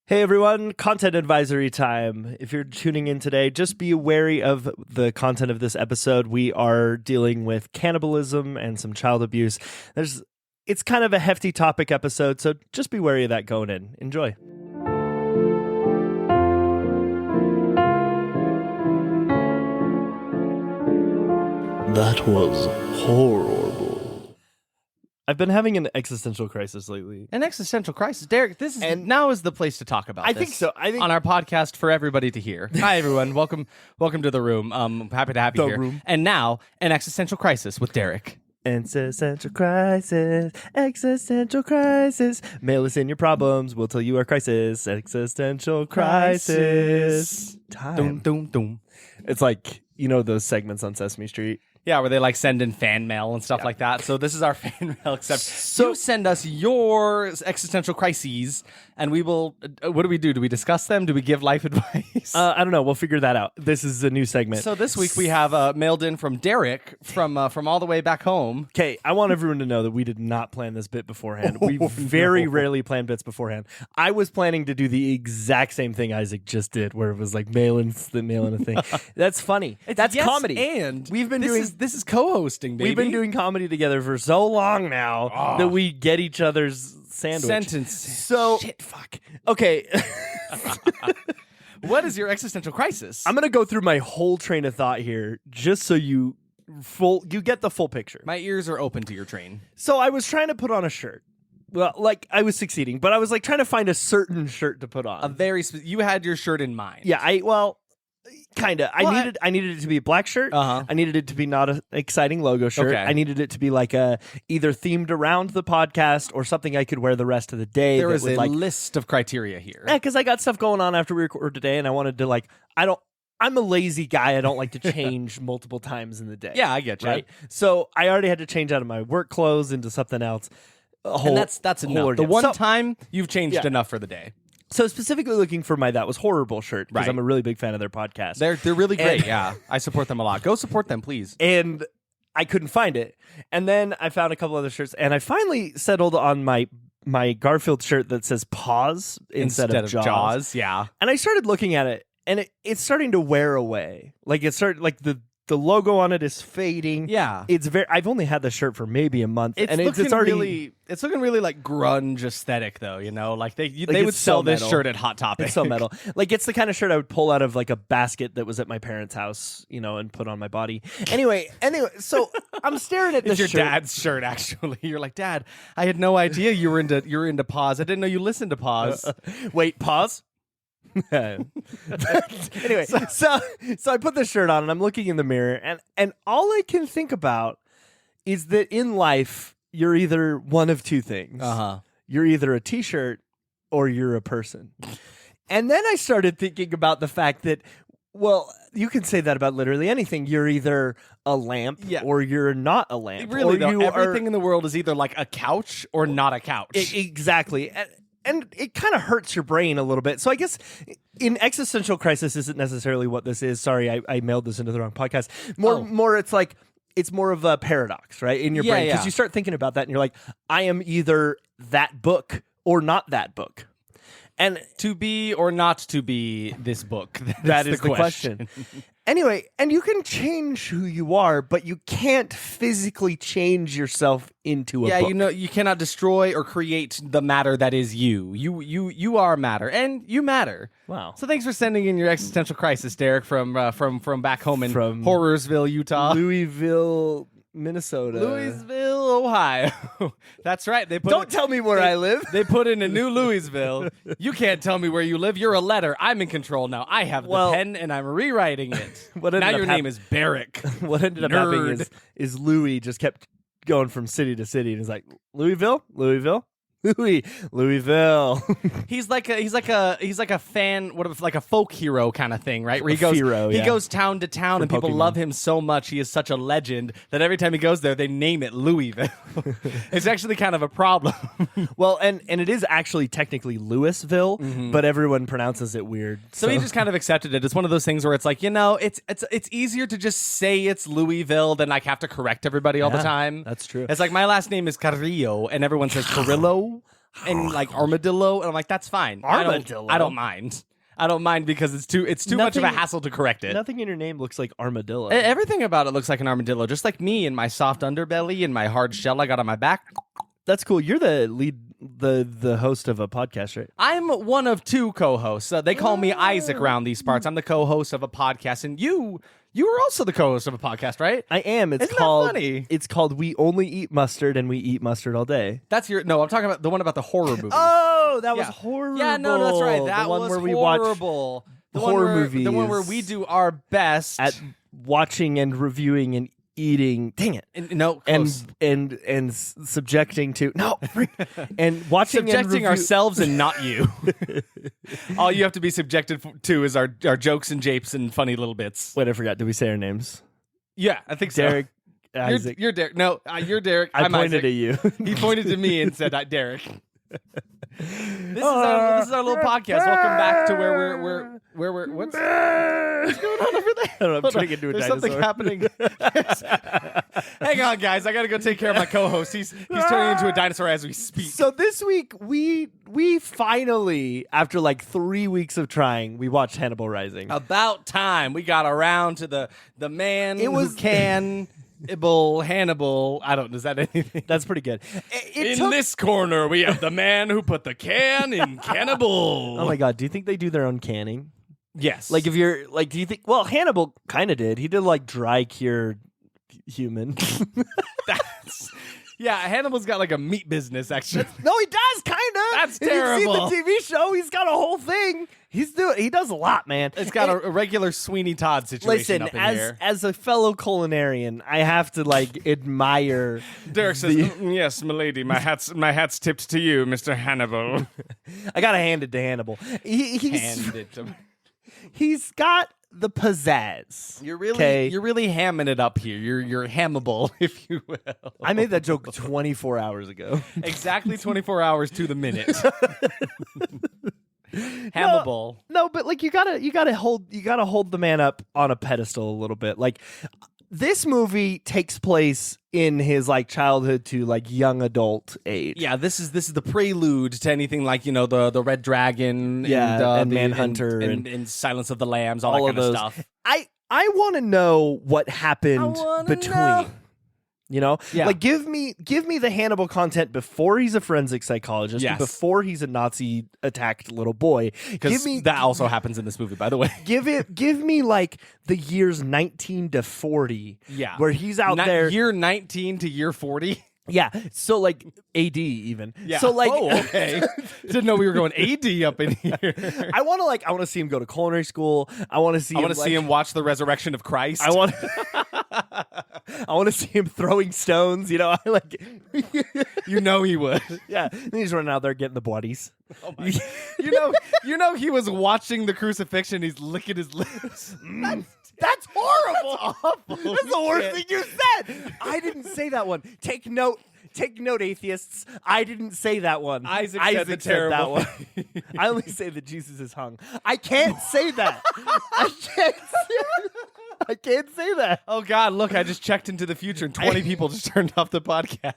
Hey everyone, content advisory time. If you're tuning in today, just be wary of the content of this episode. We are dealing with cannibalism and some child abuse. It's kind of a hefty topic episode, so just be wary of that going in. Enjoy. That was horrible. I've been having an existential crisis lately. An existential crisis, Derek. Now is the place to talk about. I think so. On our podcast for everybody to hear. Hi everyone, welcome to the room. I'm happy to have you here. Room. And now, an existential crisis with Derek. Existential crisis, existential crisis. Mail us in your problems. We'll tell you our crisis. Existential crisis. Time. Doom, doom, doom. It's like, you know those segments on Sesame Street? Yeah, where they like send in fan mail and stuff like that. So this is our fan mail, except you send us your existential crises, and we will. What do we do? Do we discuss them? Do we give life advice? I don't know. We'll figure that out. This is a new segment. So this week we have mailed in from Derek from all the way back home. Okay, I want everyone to know that we did not plan this bit beforehand. We very rarely plan bits beforehand. I was planning to do the exact same thing Isaac just did, where it was like mail in a thing. That's funny. That's comedy. And we've been doing. This is co-hosting, baby. We've been doing comedy together for so long now that we get each other's sandwich. So shit, fuck. Okay. What is your existential crisis? I'm going to go through my whole train of thought here just so you get the full picture. My ears are open to your train. So I was trying to put on a shirt. Well, like I was succeeding, but I was like trying to find a certain shirt to put on. You had your shirt in mind. Yeah, kind of. I needed it to be a black shirt. Uh-huh. I needed it to be not an exciting logo shirt. Okay. I needed it to be like either themed around the podcast or something I could wear the rest of the day. There is a list of criteria here. Yeah, because I got stuff going on after we record today, and I wanted to I'm a lazy guy. I don't like to change multiple times in the day. Yeah, I get you. Right? So I already had to change out of my work clothes into something else. And that's enough. The one time you've changed enough for the day. So specifically looking for my That Was Horrible shirt, because I'm a really big fan of their podcast. They're really great, yeah. I support them a lot. Go support them, please. And I couldn't find it. And then I found a couple other shirts, and I finally settled on my Garfield shirt that says pause instead of Jaws. Yeah. And I started looking at it, and it's starting to wear away. Like the logo on it is fading. Yeah. I've only had this shirt for maybe a month. It's looking really like grunge aesthetic though, you know? Like they would sell this shirt at Hot Topic. It's so metal. Like it's the kind of shirt I would pull out of like a basket that was at my parents' house, you know, and put on my body. Anyway, so I'm staring at this shirt. It's your dad's shirt actually. You're like, "Dad, I had no idea you were into Pause. I didn't know you listened to Pause." Wait, Pause? Anyway, so I put this shirt on and I'm looking in the mirror and all I can think about is that in life you're either one of two things. You're either a t-shirt or you're a person. And then I started thinking about the fact that, well, you can say that about literally anything. You're either a lamp or you're not a lamp. Really, though, everything in the world is either like a couch or not a couch. Exactly. And it kind of hurts your brain a little bit. So I guess in existential crisis isn't necessarily what this is. Sorry, I mailed this into the wrong podcast. More it's like it's more of a paradox, right? In your brain. Because you start thinking about that and you're like, I am either that book or not that book. And to be or not to be this book. That is the question. Anyway, and you can change who you are, but you can't physically change yourself into a book. Yeah, you know, you cannot destroy or create the matter that is you. You are matter, and you matter. Wow. So thanks for sending in your existential crisis, Derek, from back home in Horrorsville, Utah. Louisville, Minnesota. Louisville, Ohio. That's right. Don't tell me where I live. They put in a new Louisville. You can't tell me where you live. You're a letter. I'm in control now. I have the pen and I'm rewriting it. Now your name is Barrick. What ended up happening is Louis just kept going from city to city and he's like, Louisville. Louisville. He's like a fan, like a folk hero kind of thing, right? Where he goes town to town and people love him so much. He is such a legend that every time he goes there, they name it Louisville. It's actually kind of a problem. Well, and it is actually technically Louisville, but everyone pronounces it weird. So he just kind of accepted it. It's one of those things where it's like, you know, it's easier to just say it's Louisville than like have to correct everybody all the time. That's true. It's like my last name is Carrillo and everyone says Carrillo. and like armadillo, and I'm like, that's fine. Armadillo? I don't mind. I don't mind because it's too much of a hassle to correct it. Nothing in your name looks like armadillo. Everything about it looks like an armadillo, just like me and my soft underbelly and my hard shell I got on my back. That's cool. You're the lead, the host of a podcast, right? I'm one of two co-hosts. They call me Isaac around these parts. I'm the co-host of a podcast, and you are also the co-host of a podcast, right? I am. Isn't that funny? It's called We Only Eat Mustard, and we eat mustard all day. That's no. I'm talking about the one about the horror movie. Oh, that was horrible. Yeah, no, that's right. That one was where we horrible. Watch horror movies. The one where we do our best at watching and reviewing and eating. Dang it! And subjecting to and watching subjecting ourselves and not you. All you have to be subjected to is our jokes and japes and funny little bits. Wait, I forgot. Did we say our names? Yeah, I think Derek, so. Isaac. You're Derek. No, you're Derek. I I'm pointed Isaac. at you. He pointed to me and said, "Derek." This is our little podcast. Welcome back to where we're what's going on over there? I don't know, I'm turning into a There's dinosaur. something happening. Hang on, guys. I gotta go take care of my co-host. He's turning into a dinosaur as we speak. So this week we finally, after like 3 weeks of trying, we watched Hannibal Rising. About time we got around to the man who can. Hannibal. I don't. Is that anything? That's pretty good. In this corner, we have the man who put the can in cannibal. Oh my god! Do you think they do their own canning? Yes. Like if you're like, do you think? Well, Hannibal kind of did. He did like dry cured human. Yeah, Hannibal's got like a meat business, actually. No, he does, kind of. That's terrible. You've seen the TV show. He's got a whole thing. He does a lot, man. It's got a regular Sweeney Todd situation up in here. As a fellow culinarian, I have to like admire. Derek says, "Yes, milady, my hat's tipped to you, Mr. Hannibal." I gotta hand it to Hannibal. He's got the pizzazz. You're really hamming it up here. You're hammable, if you will. I made that joke 24 hours ago. Exactly 24 hours to the minute. Hammable. No, but like you gotta hold the man up on a pedestal a little bit. Like this movie takes place in his like childhood to like young adult age. Yeah, this is the prelude to anything like the Red Dragon, and Manhunter, and Silence of the Lambs, all that kind of stuff. I want to know what happened between. You know, like give me the Hannibal content before he's a forensic psychologist, before he's a Nazi attacked little boy. Because that also happens in this movie, by the way. Give me like the years 19 to 40. Yeah, where he's out there, year 19 to year 40. Yeah, so like AD even. Yeah. So like, okay, didn't know we were going AD up in here. I want to see him go to culinary school. I want to see him watch the resurrection of Christ. I want to see him throwing stones. You know, I like. You know he would. Yeah, and he's running out there getting the bodies. Oh my! you know he was watching the crucifixion. He's licking his lips. That's horrible. That's awful. That's the worst thing you said. I didn't say that one. Take note, atheists. I didn't say that one. Isaac said the terrible that one. I only say that Jesus is hung. I can't say that. I can't say that. Oh God! Look, I just checked into the future, and 20 people just turned off the podcast.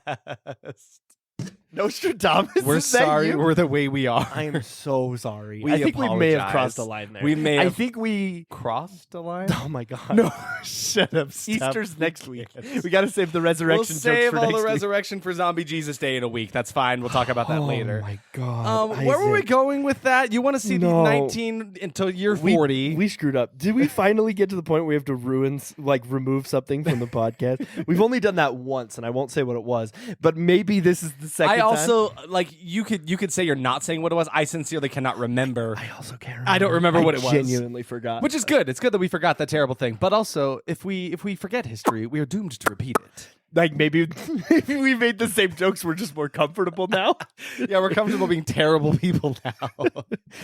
Nostradamus. We're sorry. We're the way we are. I am so sorry. I think we may have crossed a line there. I think we crossed a line. Oh my God! No, shut up. Easter's next week. We got to save the resurrection. We'll save all the week. Resurrection for Zombie Jesus Day in a week. That's fine. We'll talk about that later. Oh my God! Where were we going with that? You want to see the 19 until year 40? We screwed up. Did we finally get to the point where we have to remove something from the podcast? We've only done that once, and I won't say what it was. But maybe this is the second. I also you could say you're not saying what it was. I sincerely cannot remember. I also can't remember. I don't remember what it was. Genuinely forgot. Which is good. It's good that we forgot that terrible thing. But also, if we forget history, we are doomed to repeat it. Like maybe we made the same jokes. We're just more comfortable now. Yeah, we're comfortable being terrible people now.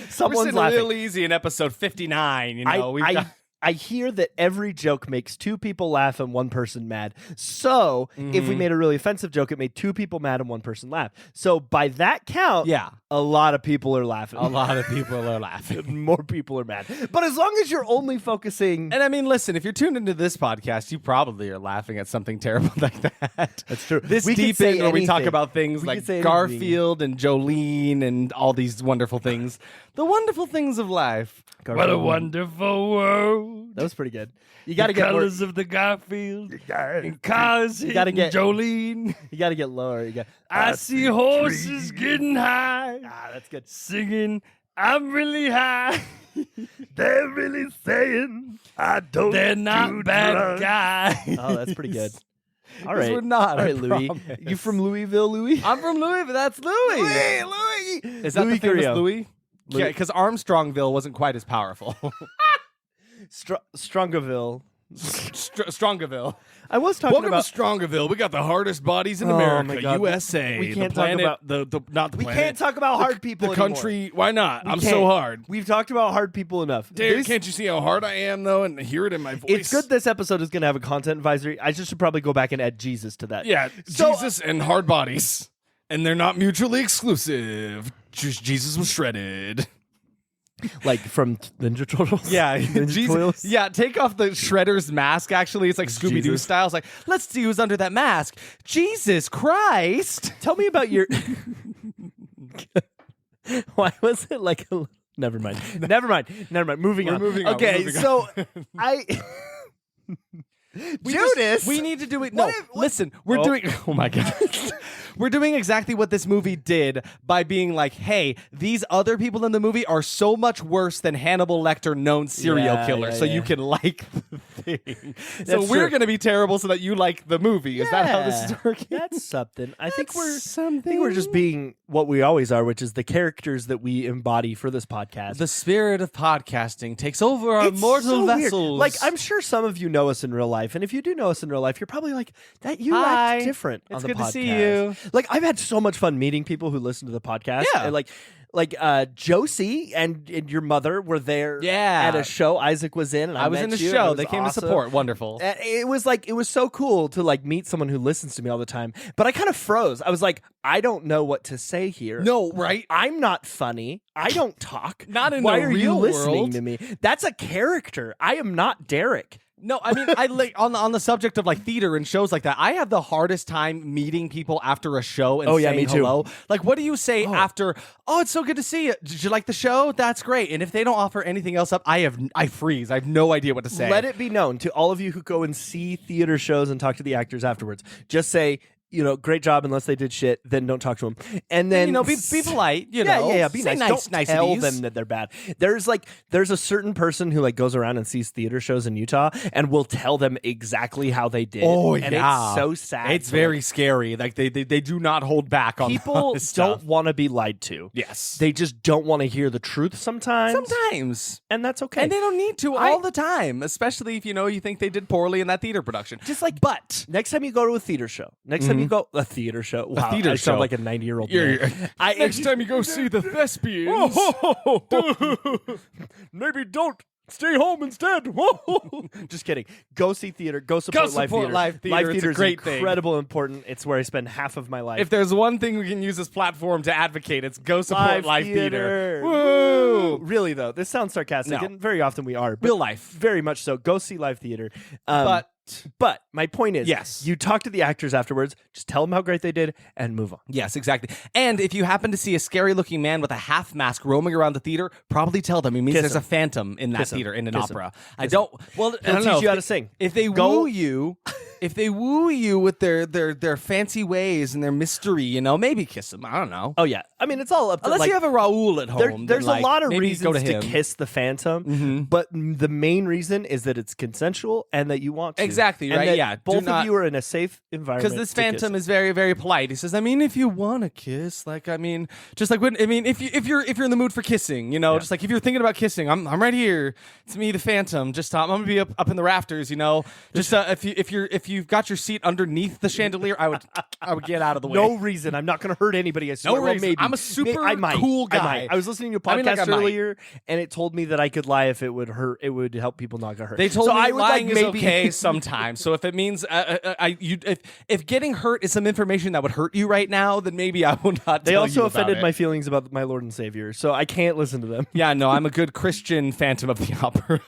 Someone's we're laughing. real easy in episode 59. You know, I hear that every joke makes 2 people laugh and 1 person mad. So if we made a really offensive joke, it made 2 people mad and 1 person laugh. So by that count, a lot of people are laughing. A lot of people are laughing. More people are mad. But as long as you're only focusing... And I mean, listen, if you're tuned into this podcast, you probably are laughing at something terrible like that. That's true. This deep in where we talk about things like Garfield and Jolene and all these wonderful things. The wonderful things of life. What a wonderful world. That was pretty good. You got to get colors of the Garfield and cars hitting Jolene. You got to get lower. I see horses getting high. That's good. Singing, I'm really high. They're really saying, they're not bad guys. Oh, that's pretty good. All right. We're not. All right, Louis. You from Louisville, Louis? I'm from Louisville. That's Louis. Louis. Is that the famous Louis? Yeah, because Armstrongville wasn't quite as powerful. Strongaville. Strongaville. I was talking Welcome about to Strongaville. We got the hardest bodies in America, USA. We can't the planet, talk about not the we planet. can't talk about hard people The anymore. country. Why not? I'm can't. so hard. We've talked about hard people enough. Dude, can't you see how hard I am though, and hear it in my voice? It's good this episode is going to have a content advisory. I just should probably go back and add Jesus to that. Yeah, Jesus and hard bodies, and they're not mutually exclusive. Jesus was shredded. Like from Ninja Turtles? Yeah, Ninja Turtles? Yeah, take off the Shredder's mask, actually. It's like Scooby-Doo style. It's like, let's see who's under that mask. Jesus Christ. Tell me about your... Why was it like a... Never mind. Moving on. Moving on. Okay, so I... Judas! We need to do it. No, listen, we're doing... Oh, my God. We're doing exactly what this movie did by being like, hey, these other people in the movie are so much worse than Hannibal Lector known serial killer, so you can like the thing. So we're going to be terrible so that you like the movie. Is that how this is working? That's something. I think we're just being what we always are, which is the characters that we embody for this podcast. The spirit of podcasting takes over our mortal vessels. Like, I'm sure some of you know us in real life, and if you do know us in real life, you're probably like, that you Hi. act different on It's the good podcast. to see you. Like, I've had so much fun meeting people who listen to the podcast. Yeah. And like Josie and your mother were there at a show Isaac was in, and I was met in the you, show. and They came awesome. to support. Wonderful. It was so cool to like meet someone who listens to me all the time. But I kind of froze. I was like, I don't know what to say here. No, right? I'm not funny. I don't talk. Not in Why the are real you listening world. to me? That's a character. I am not Derek. No, I mean, I like on the subject of like theater and shows like that. I have the hardest time meeting people after a show and saying me too. hello. Like, what do you say after? Oh, it's so good to see you. Did you like the show? That's great. And if they don't offer anything else up, I freeze. I have no idea what to say. Let it be known to all of you who go and see theater shows and talk to the actors afterwards. Just say, great job. Unless they did shit, then don't talk to them. And then be polite. Be say nice. Don't tell niceties. them that they're bad. There's a certain person who like goes around and sees theater shows in Utah and will tell them exactly how they did. Oh, and yeah. it's so sad. It's very scary. Like they do not hold back on people this stuff. don't want to be lied to. Yes, they just don't want to hear the truth sometimes, and that's okay. And they don't need to all the time, especially if you think they did poorly in that theater production. But next time you go to a theater show, time you go a theater show, wow, I sound like a 90-year-old. Next time you go see the thespians, maybe don't. Stay home instead. Just kidding. Go see theater. Go support live theater. Live theater. Live theater is a great incredible important. It's where I spend half of my life. If there's one thing we can use this platform to advocate, it's go support live theater. Woo! Really though, this sounds sarcastic, No. and very often we are. Real life. Very much so. Go see live theater. But my point is, yes, you talk to the actors afterwards, just tell them how great they did, and move on. Yes, exactly. And if you happen to see a scary-looking man with a half mask roaming around the theater, probably tell them. It means there's a phantom in that theater in an opera. I don't He'll don't know teach you how to sing. If they woo you, with their fancy ways and their mystery, maybe kiss them. I don't know. Oh yeah, I mean it's all up to unless you have a Raoul at home. There's a lot of maybe reasons to kiss the phantom, but the main reason is that it's consensual and that you want to. Exactly, and right? that Yeah. Both of you are in a safe environment. Because this phantom is very, very polite. He says, if you want to kiss, if you're in the mood for kissing, just like if you're thinking about kissing, I'm right here. It's me, the phantom. Just I'm gonna be up in the rafters, Just if you've got your seat underneath the chandelier, I would get out of the way. No reason. I'm not gonna hurt anybody. I swear. No reason. Maybe. I'm a super I might. cool guy. I was listening to a podcast earlier, and it told me that I could lie if it would hurt. It would help people not get hurt. They told me I would, lying is maybe... okay sometimes. So if it means if getting hurt is some information that would hurt you right now, then maybe I will not. They tell also you offended about my it. feelings about my Lord and Savior, so I can't listen to them. Yeah, no, I'm a good Christian Phantom of the Opera.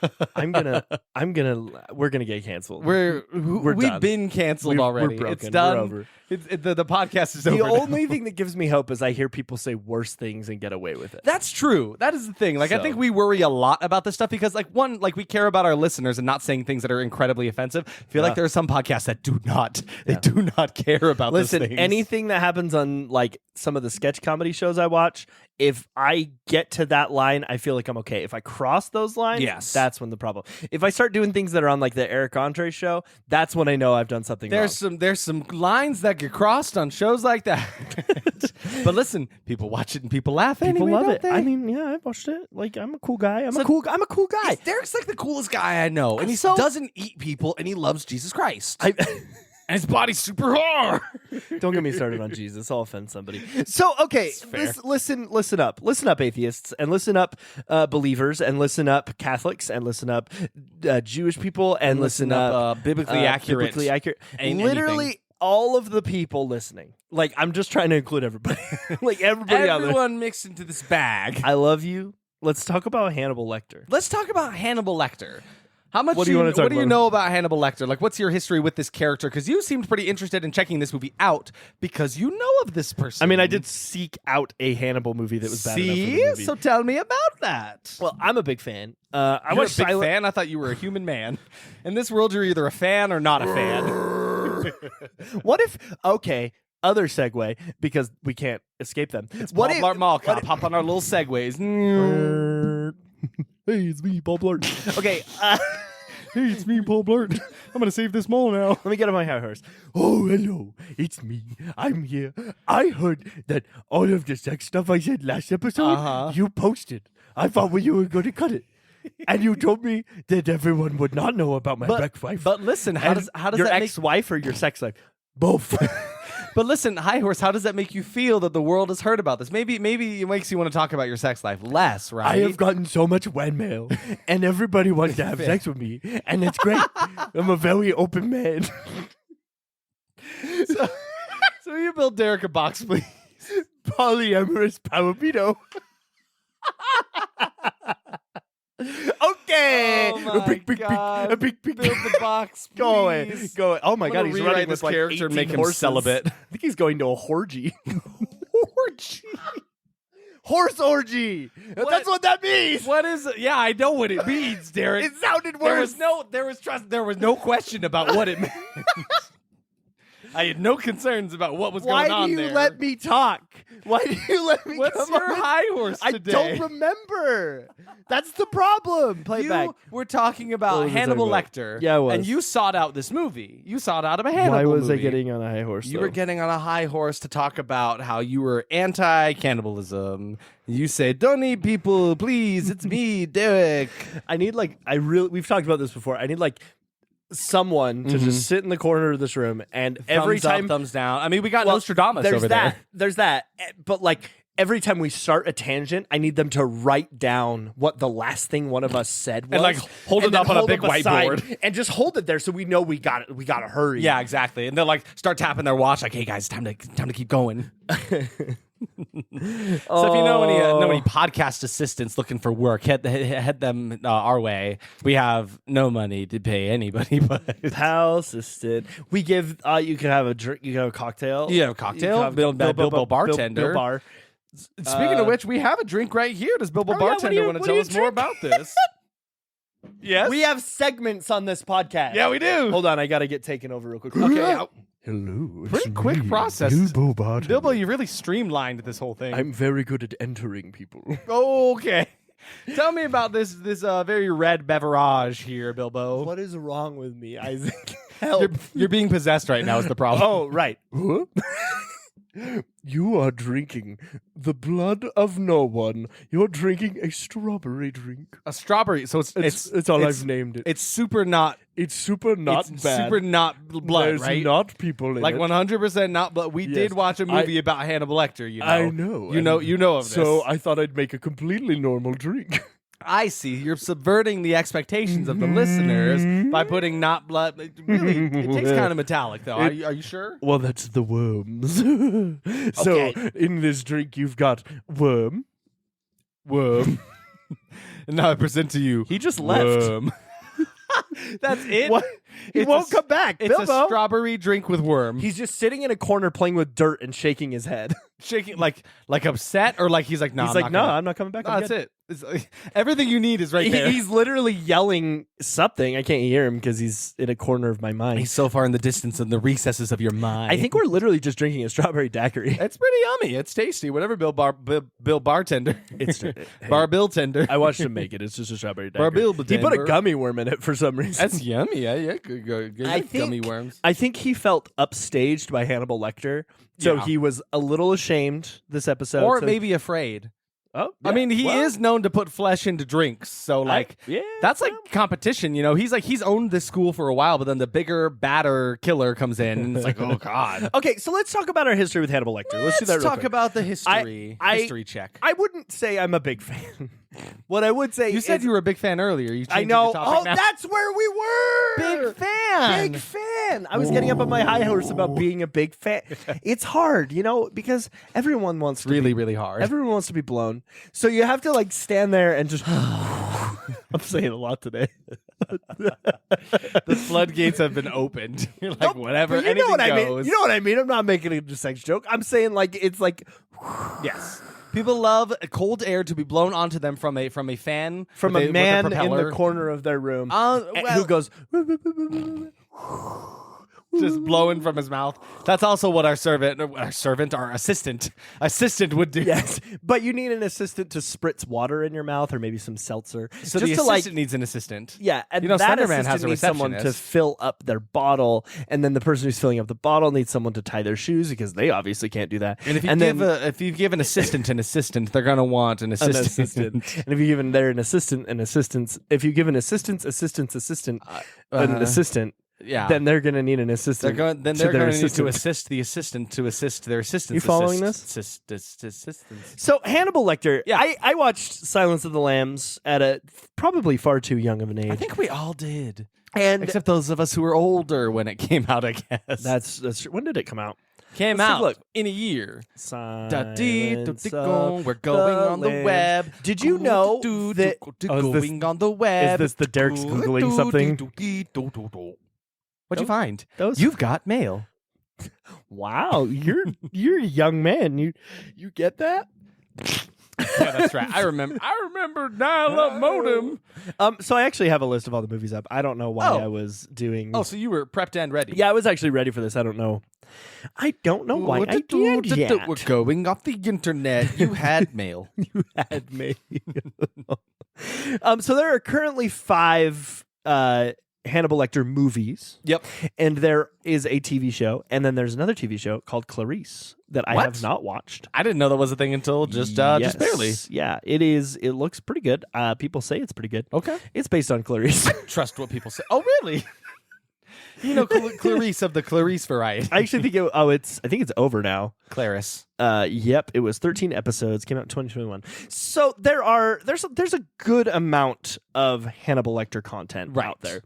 We're gonna get canceled. We've done. been canceled already. We're broken. It's done. We're over. The podcast is The over. only thing that gives me hope is I hear people say worse things and get away with it. That's true. That is the thing. Like, I think we worry a lot about this stuff because, like, one, like we care about our listeners and not saying things that are incredibly offensive. I feel like there are some podcasts that do not. They do not care about those things. Listen, anything that happens on like some of the sketch comedy shows I watch, if I get to that line, I feel like I'm okay. If I cross those lines, that's when the problem. If I start doing things that are on like the Eric Andre show, that's when I know I've done something wrong. There's some lines that get crossed on shows like that. But listen, people watch it and people laugh People anyway, love don't it. they? I mean, yeah, I've watched it. Like, I'm a cool guy. I'm a cool guy. Derek's like the coolest guy I know, and he doesn't eat people, and he loves Jesus Christ. And his body's super hard. Don't get me started on Jesus. I'll offend somebody. So, okay, listen up. Listen up, atheists, and listen up, believers, and listen up, Catholics, and listen up, Jewish people, and listen up, biblically accurate. Literally all of the people listening. Like, I'm just trying to include everybody. Like, everybody out there. Everyone mixed into this bag. I love you. Let's talk about Hannibal Lecter. Let's talk about Hannibal Lecter. How much what do you know about Hannibal Lecter? Like, what's your history with this character? Because you seemed pretty interested in checking this movie out because you know of this person. I mean, I did seek out a Hannibal movie that was bad enough for the movie. So tell me about that. Well, I'm a big fan. You're a big fan? I thought you were a human man. In this world, you're either a fan or not a fan. What if... Okay, other segue, because we can't escape them. It's Paul Blart Mall Cop. Hop on our little segues. Hey, it's me, Paul Blart. Okay. Hey, it's me, Paul Blart. I'm going to save this mall now. Let me get on my high horse. Oh, hello. It's me. I'm here. I heard that all of the sex stuff I said last episode, you posted. I thought you were going to cut it. And you told me that everyone would not know about my ex-wife. But listen, how does your that ex-wife or your sex life? Both. But listen, High Horse, how does that make you feel that the world has heard about this? Maybe it makes you want to talk about your sex life less, right? I have gotten so much web mail, and everybody wants to have sex with me, and it's great. I'm a very open man. So you build Derek a box, please. Polyamorous Palomino. Okay. Oh my God. A big. Build the box, please. Go away. Oh my God, he's running this with character like and make him horses. celibate. I think he's going to a orgy. Orgy. Horse orgy. That's what that means. What is it? Yeah, I know what it means, Derek. It sounded worse. There was no question about what it meant. I had no concerns about what was going on there. Why do you let me talk? Why do you let me What's your high horse today? I don't remember. That's the problem. Play it back. We're talking about Hannibal Lecter. Yeah, I was. And you sought out this movie. You sought out a Hannibal Why was movie. I getting on a high horse? You were getting on a high horse to talk about how you were anti-cannibalism. You say, "Don't eat people, please. It's me, Derek." We've talked about this before. I need someone to just sit in the corner of this room and every thumbs time up, thumbs down. I mean, we got Nostradamus over there. There's that. But every time we start a tangent, I need them to write down what the last thing one of us said was, and hold it up on a big whiteboard, and just hold it there so we know we got it. We got to hurry. Yeah, exactly. And they'll start tapping their watch, "Hey guys, time to keep going." So if you know any podcast assistants looking for work, head them our way. We have no money to pay anybody, but pal assistant. We give you can have a drink. You can have a cocktail. You have a cocktail. Bilbo bartender. Bill Bar. Speaking of which, we have a drink right here. Does Bilbo bartender want to tell us more about this? Yes, we have segments on this podcast. Yeah, we do. Hold on, I got to get taken over real quick. Okay. Hello. Pretty quick process. Bilbo, you really streamlined this whole thing. I'm very good at entering people. Okay. Tell me about this very red beverage here, Bilbo. What is wrong with me, Isaac? Help. You're being possessed right now is the problem. Oh, right. You are drinking the blood of no one. You're drinking a strawberry drink. A strawberry. So it's all I've named it. It's super not. It's super not It's bad. super not blood, There's right? not people in Like it. 100% not blood. We did watch a movie about Hannibal Lecter. You know. I know. You know of this. So I thought I'd make a completely normal drink. I see. You're subverting the expectations of the listeners by putting not blood. Really, it tastes kind of metallic, though. Are you sure? Well, that's the worms. So Okay. in this drink, you've got worm. And now I present to you. He just left. Worm. That's it. What? He It's won't a- come back. It's Bilbo. a strawberry drink with worm. He's just sitting in a corner playing with dirt and shaking his head. Shaking like upset or like he's like no. He's like, no, I'm not coming back. No, I'm that's good." it. It's, everything you need is right there. He's literally yelling something. I can't hear him because he's in a corner of my mind. He's so far in the distance in the recesses of your mind. I think we're literally just drinking a strawberry daiquiri. it's pretty yummy. It's tasty. Whatever, Bill Bartender. It's Bar Bill Tender. I watched him make it. It's just a strawberry Bar daiquiri. Bill He put a Tender. gummy worm in it for some reason. That's yummy. Yeah. Good I gummy think- worms. I think he felt upstaged by Hannibal Lecter, so Yeah. he was a little ashamed this episode. Or so- maybe afraid. Oh, I mean, he is known to put flesh into drinks, so like that's like competition. You know, he's owned this school for a while, but then the bigger, badder killer comes in, and it's like, oh god. Okay, so let's talk about our history with Hannibal Lecter. Let's do that. Let's real talk quick. about the history. History check. I wouldn't say I'm a big fan. What I would say You said is, you were a big fan earlier. You I changed know. the topic Oh, now. that's where we were. Big fan. Big fan. I was getting up on my high horse about being a big fan. It's hard, because everyone wants to really, be, really hard. everyone wants to be blown. So you have to like stand there and just. I'm saying a lot today. The floodgates have been opened. You're like, whatever. But you know what I mean. goes. You know what I mean. I'm not making a sex joke. I'm saying like it's like Yes. People love cold air to be blown onto them from a fan from with a man with a in the propeller. corner of their room Well, who goes. just blowing from his mouth. That's also what our assistant would do. Yes, but you need an assistant to spritz water in your mouth or maybe some seltzer. So just the to like, assistant needs an assistant. yeah, and You know, that Slenderman assistant has a needs someone to receptionist. fill up their bottle, and then the person who's filling up the bottle needs someone to tie their shoes because they obviously can't do that. And if you give an assistant an assistant, they're gonna want an an assistant. assistant, and if you give an assistant, if you give an assistant, an assistant, Yeah. then they're gonna need an assistant. they're going to need to assistant. assist the assistant to assist their assistants. You following Assistants. So Hannibal Lecter, Yeah. I watched Silence of the Lambs at a probably far too young of an age. I think we all did, and except those of us who were older when it came out. I guess that's when did it come out? came let's take a out look. in a year. Silence We're going on the Lambs. web. Did you know that going on the web? is this the Derek's Googling something? What'd you find? Those You've got mail. wow, you're a young man. You get that? Yeah, that's right. I remember dial-up modem. So I actually have a list of all the movies up. I don't know why Oh. I was doing. Oh, so you were prepped and ready. yeah, I was actually ready for this. I don't know. I don't know why I did yet. We're going off the internet. You had mail. You had me. So there are currently 5 Hannibal Lecter movies. Yep. And there is a TV show, and then there's another TV show called Clarice that I What? have not watched. I didn't know that was a thing until just Yes. barely. Yeah, it is. It looks pretty good. People say it's pretty good. Okay. It's based on Clarice. Trust what people say. Oh, really? You know Clarice of the Clarice variety. I actually think I think it's over now. Clarice. Yep, it was 13 episodes. Came out in 2021. So there's a good amount of Hannibal Lecter content out there.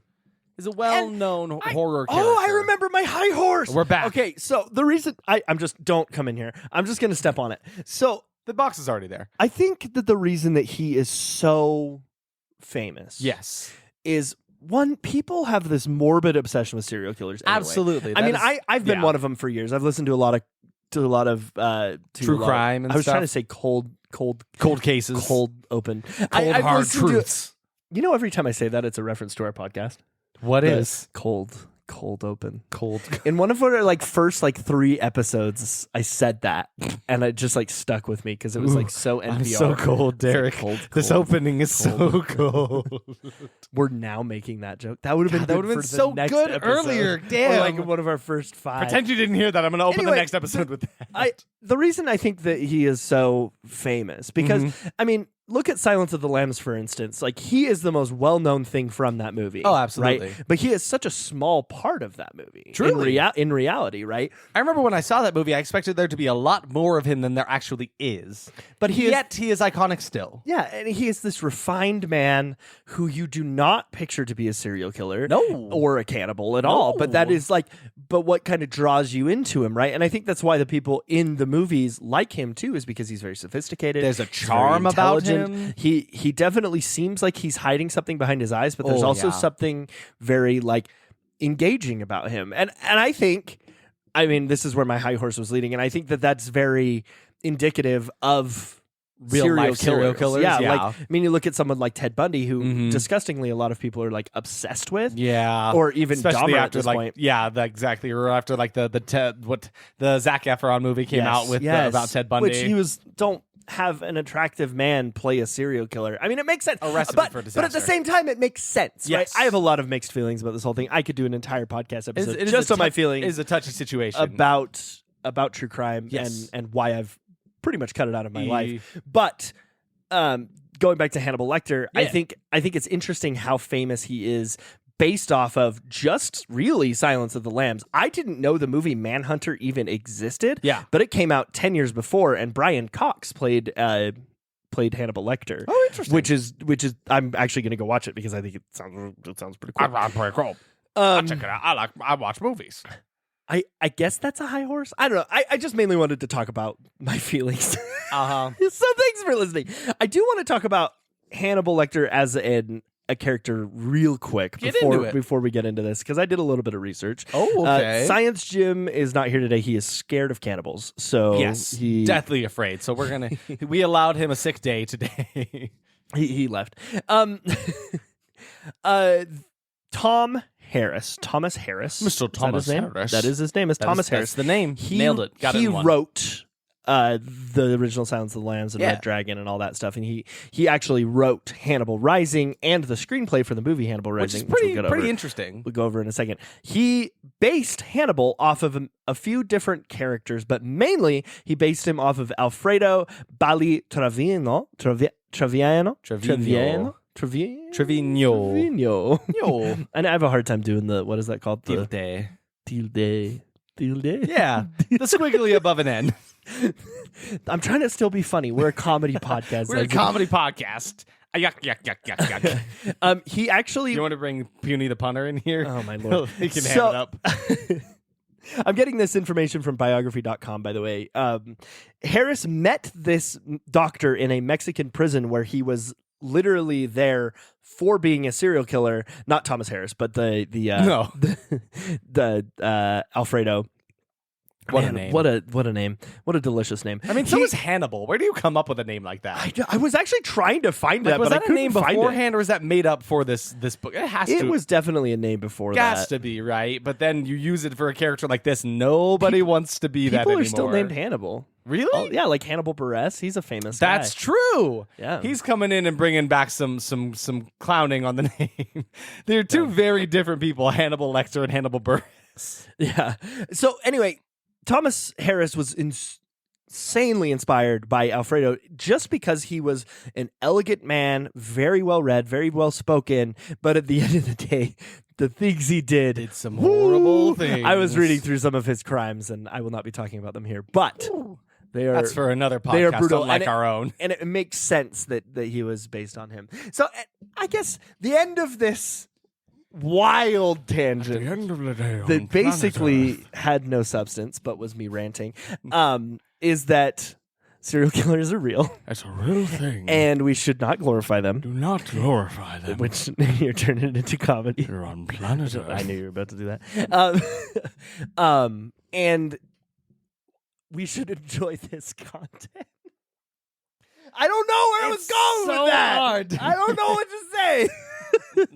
Is a well-known horror character. Oh, I remember my high horse. We're back. Okay, so the reason I'm just don't come in here. I'm just gonna step on it. So The box is already there. I think that the reason that he is so famous, Yes. is one, people have this morbid obsession with serial killers. Anyway. Absolutely. I mean, I've been one of them for years. I've listened to a lot of True crime and I was stuff. trying to say cold cases. cold open. Cold I've hard listened to- truths. every time I say that, it's a reference to our podcast. What The is? cold cold open. Cold. In one of our first 3 episodes, I said that, and it just stuck with me because it was so NPR. I'm so cold, Derek. Cold. This opening is so cold. We're now making that joke. That would have been that would have been so good earlier. Damn. Or one of our first 5. Pretend you didn't hear that. I'm going to open the next episode with that. The reason I think that he is so famous because I mean, look at Silence of the Lambs, for instance. He is the most well-known thing from that movie. Oh, absolutely. Right? But he is such a small part of that movie. Truly. In reality, right? I remember when I saw that movie, I expected there to be a lot more of him than there actually is. But he is iconic still. Yeah, and he is this refined man who you do not picture to be a serial killer. No. Or a cannibal at all. But that is but what kind of draws you into him, right? And I think that's why the people in the movies like him too, is because he's very sophisticated. There's a charm about him. He definitely seems like he's hiding something behind his eyes, but there's also something very engaging about him. And I think, I mean, this is where my high horse was leading, and I think that that's very indicative of real-life serial killers. Yeah, I mean, you look at someone like Ted Bundy, who disgustingly a lot of people are obsessed with. Yeah, or even especially Dahmer after at this point. Yeah, exactly. Or after the Zac Efron movie came out with about Ted Bundy, which he was don't have an attractive man play a serial killer. I mean, it makes sense. A recipe for disaster. But at the same time, it makes sense. Yes. Right? I have a lot of mixed feelings about this whole thing. I could do an entire podcast episode just on my feelings. It is a touchy situation about true crime and why I've pretty much cut it out of my life. But going back to Hannibal Lecter, I think it's interesting how famous he is based off of just really Silence of the Lambs. I didn't know the movie Manhunter even existed. Yeah. But it came out 10 years before, and Brian Cox played Hannibal Lecter. Oh, interesting. Which is I'm actually going to go watch it because I think it sounds pretty cool. I'm pretty cool. I'll check it out. I watch movies. I guess that's a high horse. I don't know. I just mainly wanted to talk about my feelings. So thanks for listening. I do want to talk about Hannibal Lecter as a character real quick before we get into this, because I did a little bit of research. Oh, okay. Science Jim is not here today. He is scared of cannibals. So yes, deathly afraid. So we allowed him a sick day today. he left. Thomas Harris. Mr. Thomas Harris. That is his name. Is Thomas Harris. That's the name. Nailed it. Got he it in one. wrote the original Silence of the Lambs and Red Dragon and all that stuff, and he actually wrote Hannibal Rising and the screenplay for the movie Hannibal Rising, which is pretty interesting. We'll go over in a second. He based Hannibal off of a few different characters, but mainly he based him off of Alfredo Bali Treviño. And I have a hard time doing what is that called? Tilde. Yeah, the squiggly above an N. I'm trying to still be funny. We're a comedy podcast. We're a comedy podcast. Yuck. He actually... You want to bring Puny the punner in here? Oh, my Lord. He can ham it up. I'm getting this information from biography.com, by the way. Harris met this doctor in a Mexican prison where he was literally there for being a serial killer. Not Thomas Harris, but the Alfredo. What a name. What a name. What a delicious name. I mean, so is Hannibal. Where do you come up with a name like that? I was actually trying to find that, was but that I couldn't a name find beforehand, or is that made up for this book? It was definitely a name before that. Has to be, right? But then you use it for a character like this. Nobody wants to be that anymore. People are still named Hannibal. Really? Oh, yeah, like Hannibal Buress. He's a famous guy. That's true. Yeah. He's coming in and bringing back some clowning on the name. They're two very different people, Hannibal Lecter and Hannibal Buress. Yeah. So anyway, Thomas Harris was insanely inspired by Alfredo just because he was an elegant man, very well read, very well spoken, but at the end of the day, the things he did some horrible things. I was reading through some of his crimes, and I will not be talking about them here, but that's for another podcast, they are brutal, unlike our own. And it makes sense that he was based on him. So I guess the end of this wild tangent that basically had no substance but was me ranting is that serial killers are real. That's a real thing. And we should not glorify them. Do not glorify them. Which you're turning it into comedy. You're on planet Earth. I knew you were about to do that. And we should enjoy this content. I don't know where I was going with that. Hard. I don't know what to say.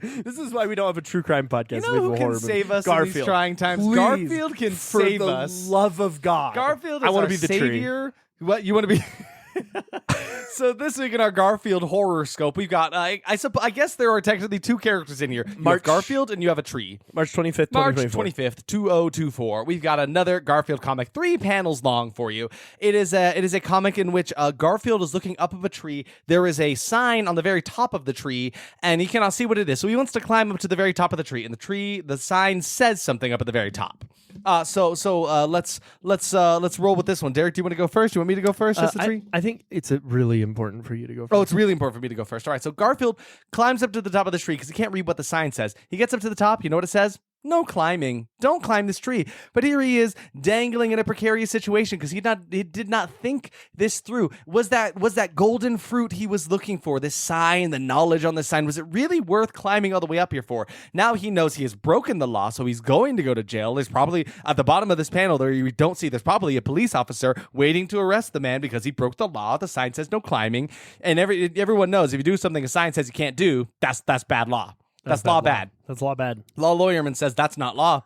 This is why we don't have a true crime podcast. You know who can save us in these trying times? Please, Garfield can save us. For the love of God. Garfield is I want our to be the savior. What you want to be? So this week in our Garfield horoscope, we've got I guess there are technically two characters in here. You have Garfield and you have a tree. March 25th, March 25th, 2024. We've got another Garfield comic, 3 panels long for you. It is a comic in which Garfield is looking up of a tree. There is a sign on the very top of the tree, and he cannot see what it is. So he wants to climb up to the very top of the tree, and the sign says something up at the very top. So let's roll with this one. Derek, do you want to go first? Do you want me to go first? Just the tree? I think it's really important for you to go first. Oh, it's really important for me to go first. All right, so Garfield climbs up to the top of the tree because he can't read what the sign says. He gets up to the top. You know what it says? No climbing. Don't climb this tree. But here he is dangling in a precarious situation because he did not think this through. Was that golden fruit he was looking for, this sign, the knowledge on the sign, was it really worth climbing all the way up here for? Now he knows he has broken the law, so he's going to go to jail. There's probably, at the bottom of this panel there, you don't see, there's probably a police officer waiting to arrest the man because he broke the law. The sign says no climbing. And everyone knows if you do something a sign says you can't do, that's bad law. That's law bad. That's law bad. Law lawyerman says that's not law.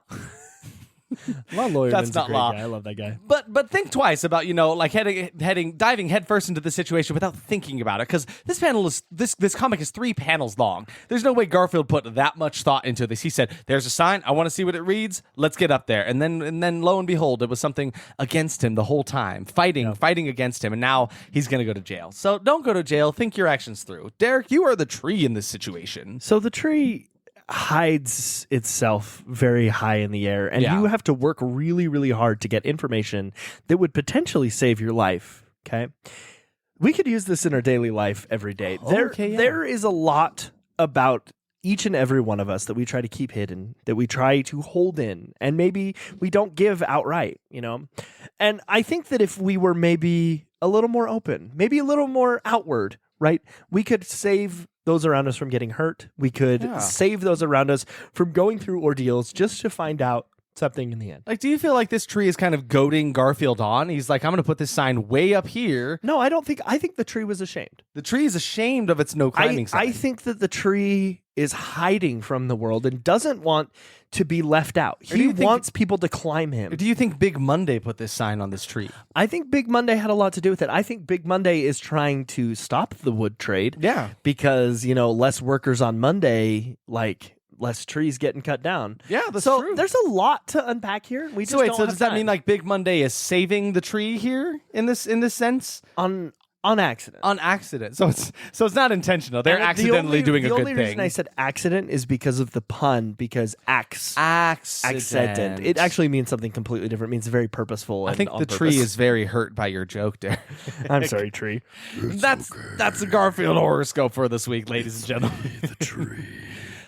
Law lawyerman's That's not a great law. guy. I love that guy. But think twice about, like diving headfirst into the situation without thinking about it, because this panel is this comic is 3 panels long. There's no way Garfield put that much thought into this. He said, "There's a sign. I want to see what it reads. Let's get up there." And then lo and behold, it was something against him the whole time, fighting against him, and now he's gonna go to jail. So don't go to jail. Think your actions through. Derek, you are the tree in this situation. So the tree hides itself very high in the air, and you have to work really, really hard to get information that would potentially save your life. Okay, we could use this in our daily life every day. There is a lot about each and every one of us that we try to keep hidden, that we try to hold in, and maybe we don't give outright, And I think that if we were maybe a little more open, maybe a little more outward, right, we could save those around us from getting hurt. We could save those around us from going through ordeals just to find out something in the end. Like, do you feel like this tree is kind of goading Garfield on? He's like, I'm going to put this sign way up here. No, I think the tree was ashamed. The tree is ashamed of its no climbing sign. I think that the tree is hiding from the world and doesn't want to be left out. He wants people to climb him. Or do you think Big Monday put this sign on this tree? I think Big Monday had a lot to do with it. I think Big Monday is trying to stop the wood trade. Yeah. Because, less workers on Monday, less trees getting cut down. Yeah, that's true. There's a lot to unpack here. We just so does that mean like Big Monday is saving the tree here in this sense? On accident. On accident. So it's not intentional. They're accidentally doing a good thing. The only reason I said accident is because of the pun, because accident. It actually means something completely different. It means very purposeful. I think the tree is very hurt by your joke there. I'm sorry, tree. That's the Garfield horoscope for this week, ladies and gentlemen. The tree.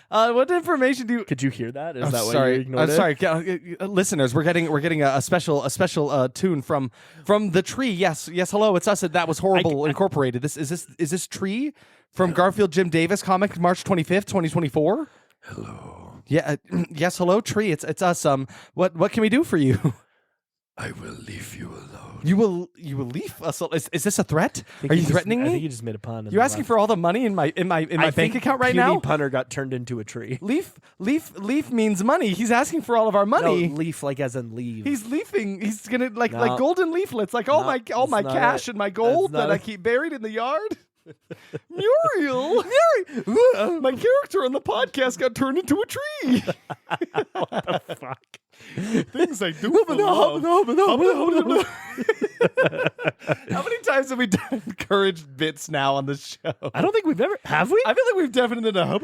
What information do you? Could you hear that? Is that sorry. why you ignored it? Sorry, listeners. We're getting a special tune from the tree. Yes. Hello, it's us. That was horrible. Incorporated. Is this tree from Garfield Jim Davis comic, March 25th, 2024? Hello. Yeah. Yes. Hello, tree. It's us. What can we do for you? I will leave you alone. You will leave us? Is this a threat? Are you threatening me? I think you just made a pun. You're asking for all the money in my bank account right now? Punter got turned into a tree. Leaf means money. He's asking for all of our money. No, leaf like as in leave. He's leafing. He's gonna like golden leaflets, like all my cash and my gold that I keep buried in the yard. Muriel, my character on the podcast got turned into a tree. What the fuck? Things I do for love. How many times have we done encouraged bits now on the show? I don't think we've ever. Have we? I feel like we've definitely done.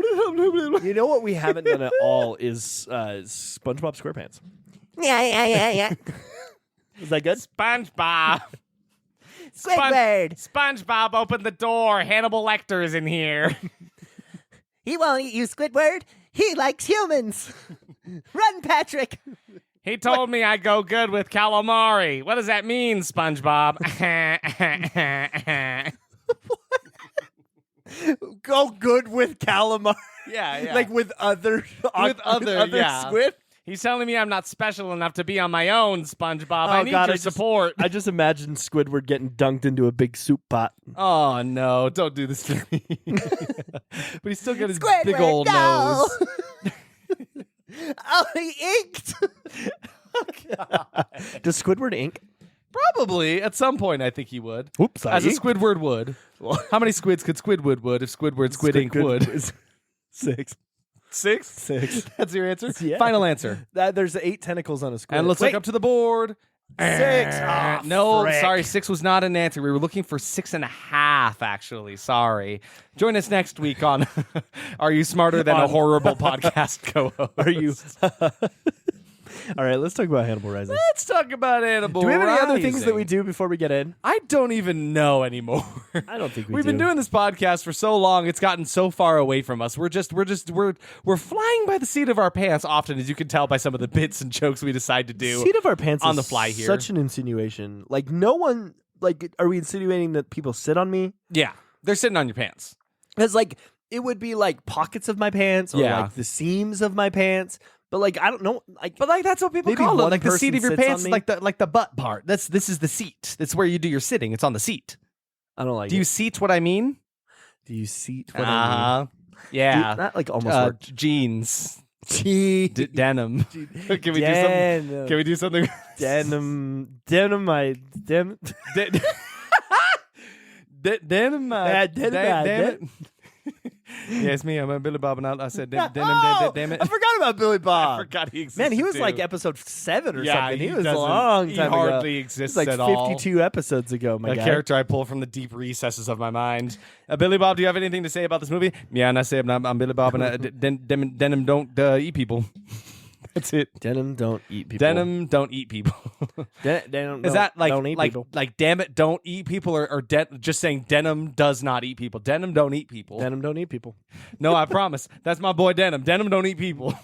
You know what we haven't done at all is SpongeBob SquarePants. Yeah. Is that good? SpongeBob. Squidward. SpongeBob, open the door. Hannibal Lector is in here. He won't eat you, Squidward. He likes humans. Run, Patrick. He told me I go good with calamari. What does that mean, SpongeBob? Go good with calamari. Yeah. Like with other yeah. squid. He's telling me I'm not special enough to be on my own, SpongeBob. I need your I support. I just imagined Squidward getting dunked into a big soup pot. Oh, no. Don't do this to me. But he's still got his Squidward, big old no. nose. Oh, he inked. Does Squidward ink? Probably. At some point, I think he would. Oops, As a Squidward would. How many squids could Squidward would if Squidward squid ink would? 6. 6? 6. That's your answer? Yeah. Final answer. There's 8 tentacles on a squid. And let's look up to the board. 6. Oh, No, frick. sorry, 6 was not an answer. We were looking for 6.5, actually. Sorry. Join us next week on Are You Smarter Than a Horrible Podcast Co-host? Are you? All right, let's talk about Hannibal Rising. Let's talk about Hannibal Do we have any other Rising. things that we do before we get in? I don't even know anymore. I don't think We've been doing this podcast for so long; it's gotten so far away from us. We're flying by the seat of our pants often, as you can tell by some of the bits and jokes we decide to do. Seat of our pants on is the fly here. Such an insinuation. Like no one. Like, are we insinuating that people sit on me? Yeah, they're sitting on your pants. Because like it would be like pockets of my pants or Yeah. like the seams of my pants. But like I don't know. Like, But like that's what people Maybe call it, one like the seat person of your sits on pants, me. like the butt part. This is the seat. That's where you do your sitting. It's on the seat. I don't like. Do you seat what I mean? Do you seat what I mean? Uh-huh. Yeah. That like almost worked. Jeans. Gee. Denim. Can we do something? Denim. Can we do something? Denim. Denim. Denim. Yes, me. I'm a Billy Bob, and I said denim. Damn it. I forgot about Billy Bob. I forgot he existed. Man, he was too. like episode 7 or Yeah, something. He he was a doesn't- long he time hardly ago. exists It's like at all. 52 episodes ago, my A guy. character I pull from the deep recesses of my mind. Billy Bob, do you have anything to say about this movie? Yeah, and I say I'm Billy Bob, and denim don't eat people. That's it. Denim don't eat people. Denim don't eat people. Denim Is that don't eat like people. damn it, don't eat people, or just saying denim does not eat people? Denim don't eat people. Denim don't eat people. No, I promise. That's my boy Denim. Denim don't eat people.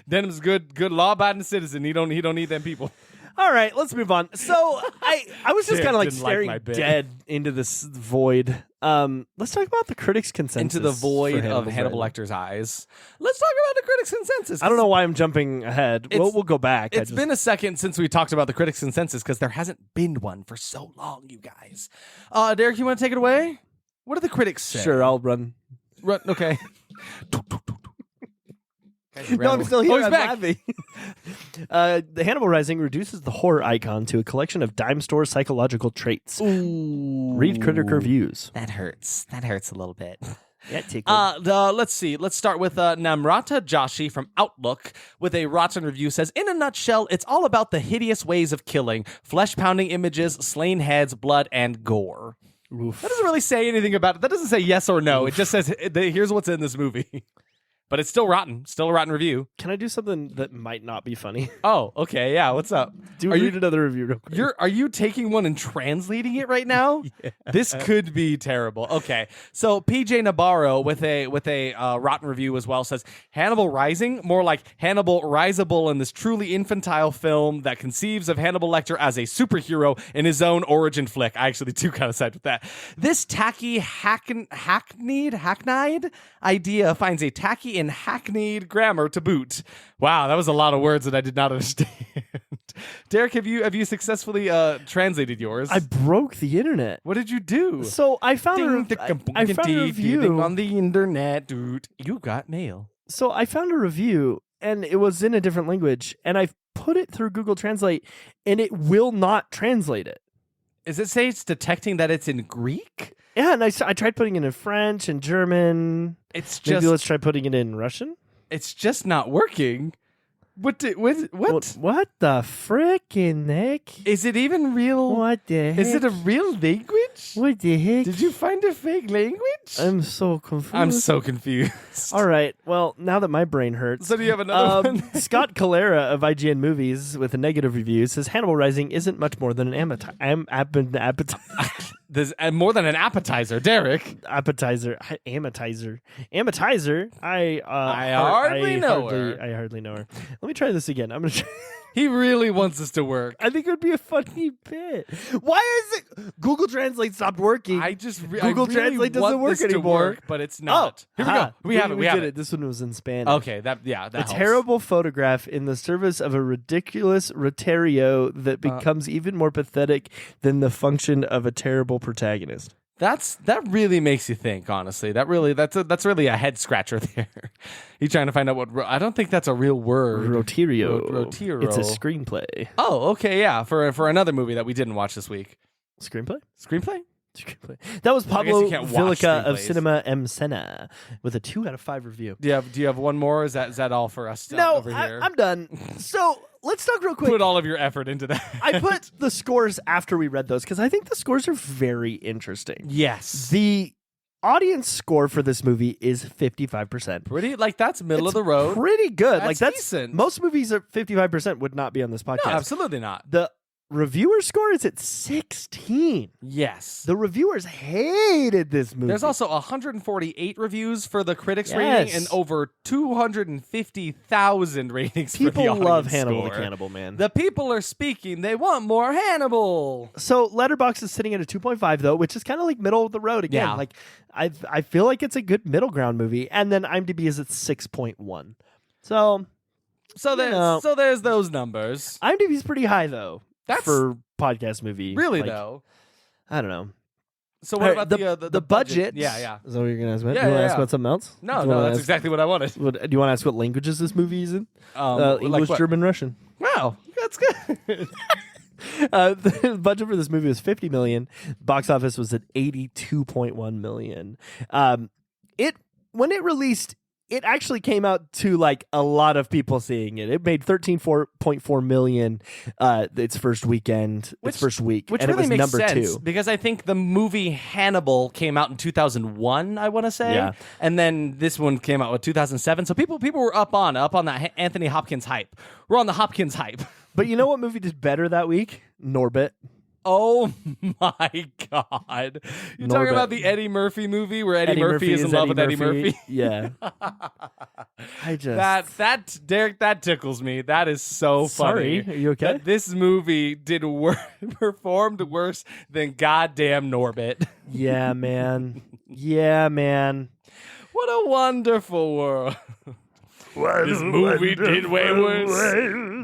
Denim's good law-abiding citizen. He don't eat them people. All right, let's move on. So I was just Dude, kind of like didn't like staring my bit. dead into this void. Let's talk about the critics' consensus. Into the void for of Hannibal Rising. Lecter's eyes. Let's talk about the critics' consensus. I don't know why I'm jumping ahead. We'll go back. It's been a second since we talked about the critics' consensus because there hasn't been one for so long, you guys. Derek, you want to take it away? What do the critics say? Sure, I'll run. Okay. No, I'm still here. Oh, he's I'm back. laughing. The Hannibal Rising reduces the horror icon to a collection of dime store psychological traits. Ooh. Read critic reviews. That hurts. That hurts a little bit. Yeah, Let's see. Let's start with Namrata Joshi from Outlook with a rotten review. Says, in a nutshell, it's all about the hideous ways of killing, flesh-pounding images, slain heads, blood, and gore. Oof. That doesn't really say anything about it. That doesn't say yes or no. It just says, here's what's in this movie. But it's still rotten. Still a rotten review. Can I do something that might not be funny? Oh, okay. Yeah, what's up? Read another review real quick. Are you taking one and translating it right now? Yeah. This could be terrible. Okay, so PJ Navarro with a rotten review as well says Hannibal Rising, more like Hannibal Risable in this truly infantile film that conceives of Hannibal Lecter as a superhero in his own origin flick. I actually do kind of side with that. This tacky hackneyed idea finds a tacky and hackneyed grammar to boot. Wow, that was a lot of words that I did not understand. Derek, have you successfully translated yours? I broke the internet. What did you do? So I found I found a review on the internet, dude. You got mail. So I found a review, and it was in a different language, and I put it through Google Translate, and it will not translate it. Does it say it's detecting that it's in Greek? Yeah, and I tried putting it in French and German. It's Maybe just let's try putting it in Russian. it's just not working. What? What the frickin' heck? Is it even real? What the heck? Is it a real language? What the heck? Did you find a fake language? I'm so confused. I'm so confused. All right. Well, now that my brain hurts. So do you have another one? Scott Calera of IGN Movies with a negative review says Hannibal Rising isn't much more than an appetizer. There's more than an appetizer, Derek. Appetizer. I hardly know her. I hardly know her. Let me try this again. I'm gonna. He really wants us to work. I think it would be a funny bit. Why is it Google Translate stopped working? Google Translate doesn't work anymore. Work, but it's not. Here we go. We have did it. This one was in Spanish. Okay, that helps. Terrible photograph in the service of a ridiculous Rotario that becomes even more pathetic than the function of a terrible protagonist. That really makes you think, honestly. That's really a head scratcher there. You're trying to find out what I don't think that's a real word. Rotario. Rotario. It's a screenplay. Oh, okay, yeah. For another movie that we didn't watch this week. Screenplay. That was Pablo Villica of screenplays. Cinema M Sena with a 2 out of 5 review. Do you have one more? Is that all for us over here? I'm done. So let's talk real quick. Put all of your effort into that. I put the scores after we read those because I think the scores are very interesting. Yes. The audience score for this movie is 55%. Pretty, that's middle of the road. Pretty good. That's decent. Most movies at 55% would not be on this podcast. No, absolutely not. The reviewer score is at 16. Yes. The reviewers hated this movie. There's also 148 reviews for the critics rating and over 250,000 ratings for the audience People love Hannibal score. the Cannibal, man. The people are speaking. They want more Hannibal. So Letterboxd is sitting at a 2.5 though, which is kind of like middle of the road again. Yeah. Like I feel like it's a good middle ground movie. And then IMDb is at 6.1. So there's those numbers. IMDb's pretty high though. That's for podcast movie. Really though. I don't know. So what about the budget? Yeah. Is that what you're gonna ask about? Yeah, you want to yeah, ask about something else? No, that's exactly what I wanted. Do you want to ask what languages this movie is in? English, what? German, Russian. Wow, that's good. The budget for this movie was $50 million. Box office was at $82.1 million. When it released, it actually came out to like a lot of people seeing it. It made $13.4 million its first weekend, its first week, which and really it was makes number sense 2. because I think the movie Hannibal came out in 2001. I want to say, Yeah. and then this one came out with 2007. So people were up on that Anthony Hopkins hype. We're on the Hopkins hype. But you know what movie did better that week? Norbit. Oh my God! You're talking about the Eddie Murphy movie where Eddie Murphy is in love with Eddie Murphy. Yeah. I just Derek, that tickles me. That is so funny. Sorry, are you okay? That this movie performed worse than goddamn Norbit. Yeah, man. Yeah, man. What a wonderful world. This movie did way worse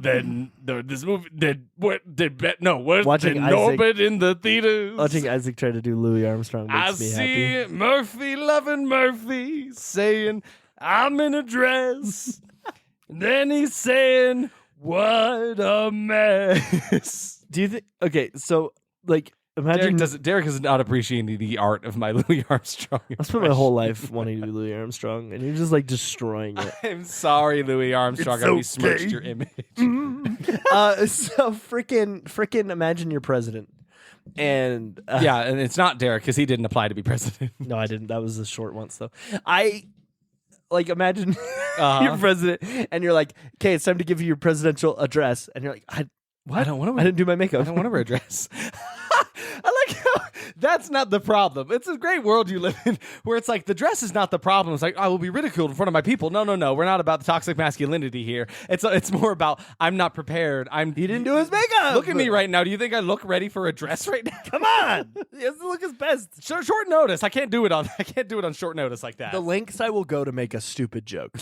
than this movie did. What did worse Watching than Isaac- Norbit in the theaters? Watching Isaac try to do Louis Armstrong I makes me see happy. Murphy loving Murphy saying, "I'm in a dress." Then he's saying, "What a mess." Do you think? Okay, so like, imagine. Derek is not appreciating the art of my Louis Armstrong. I spent my whole life wanting to be Louis Armstrong, and you're just like destroying it. I'm sorry, Louis Armstrong. I besmirched your image. So freaking imagine you're president. And Yeah, and it's not Derek because he didn't apply to be president. no, I didn't. That was the short once though. I like imagine you're president and you're like, okay, it's time to give you your presidential address, and you're like, what? I don't want to. I didn't do my makeup. I don't want to wear a dress. I like how that's not the problem. It's a great world you live in where it's like the dress is not the problem. It's like I will be ridiculed in front of my people. No. We're not about the toxic masculinity here. It's more about I'm not prepared. He didn't do his makeup. Look at me right now. Do you think I look ready for a dress right now? Come on. He has to look his best. Short notice. I can't do it on short notice like that. The lengths I will go to make a stupid joke.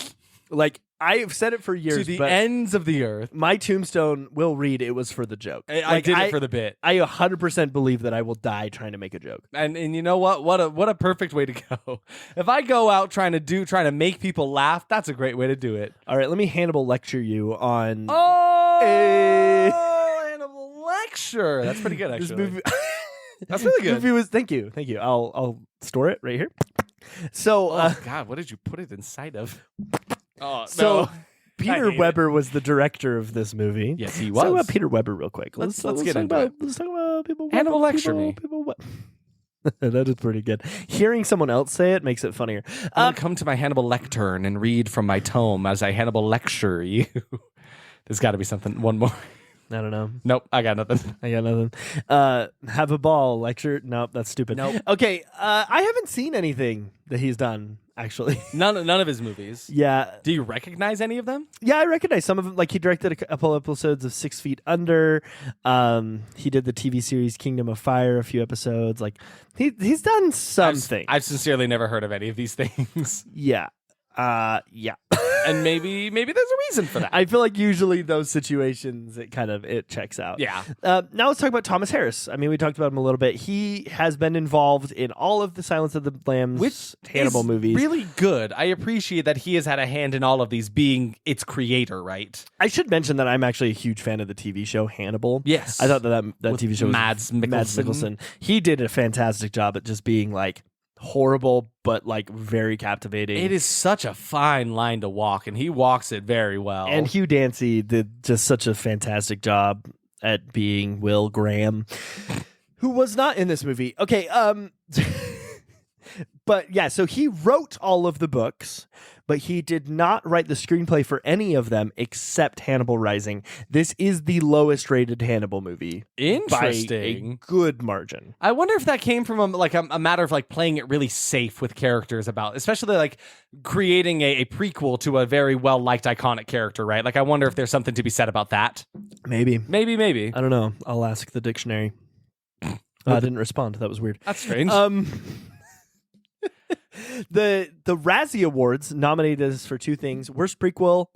Like, I've said it for years. To the but ends of the earth. my tombstone will read it was for the joke. I did it for the bit. I 100% believe that I will die trying to make a joke. And you know what? What a perfect way to go. If I go out trying to make people laugh, that's a great way to do it. All right, let me Hannibal lecture you on. Hannibal Lecture. That's pretty good, actually. This movie. That's really good. This movie was. Thank you. I'll store it right here. So, God, what did you put it inside of? Oh, so no. Peter Weber was the director of this movie. Yes, he Let's talk was. about Peter Weber real quick. Let's get talk into about, it. Let's talk about people. Hannibal Weber, lecture me. That is pretty good. Hearing someone else say it makes it funnier. I'm gonna come to my Hannibal lectern and read from my tome as I Hannibal lecture you. There's got to be one more. I don't know. Nope, I got nothing. I got nothing. Have a ball lecture. Nope, that's stupid. Nope. Okay, I haven't seen anything that he's done, actually. None of his movies. Yeah. Do you recognize any of them? Yeah, I recognize some of them. Like, he directed a couple episodes of 6 Feet Under. He did the TV series Kingdom of Fire, a few episodes. Like, he's done something. I've sincerely never heard of any of these things. Yeah. Yeah. And maybe there's a reason for that. I feel like usually those situations, it checks out. Yeah. Now let's talk about Thomas Harris. I mean, we talked about him a little bit. He has been involved in all of the Silence of the Lambs, Hannibal movies. Really good. I appreciate that he has had a hand in all of these, being its creator, right? I should mention that I'm actually a huge fan of the TV show Hannibal. Yes. I thought that TV show was Mads Mikkelsen. He did a fantastic job at just being like horrible but like very captivating. It is such a fine line to walk, and he walks it very well. And Hugh Dancy did just such a fantastic job at being Will Graham, who was not in this movie. Okay, but yeah, so he wrote all of the books, but he did not write the screenplay for any of them except Hannibal Rising. This is the lowest rated Hannibal movie. Interesting. By a good margin. I wonder if that came from a matter of like playing it really safe with characters, about especially like creating a prequel to a very well liked iconic character, right? Like, I wonder if there's something to be said about that. Maybe. Maybe. I don't know. I'll ask the dictionary. I didn't respond. That was weird. That's strange. The Razzie Awards nominated us for 2 things: worst prequel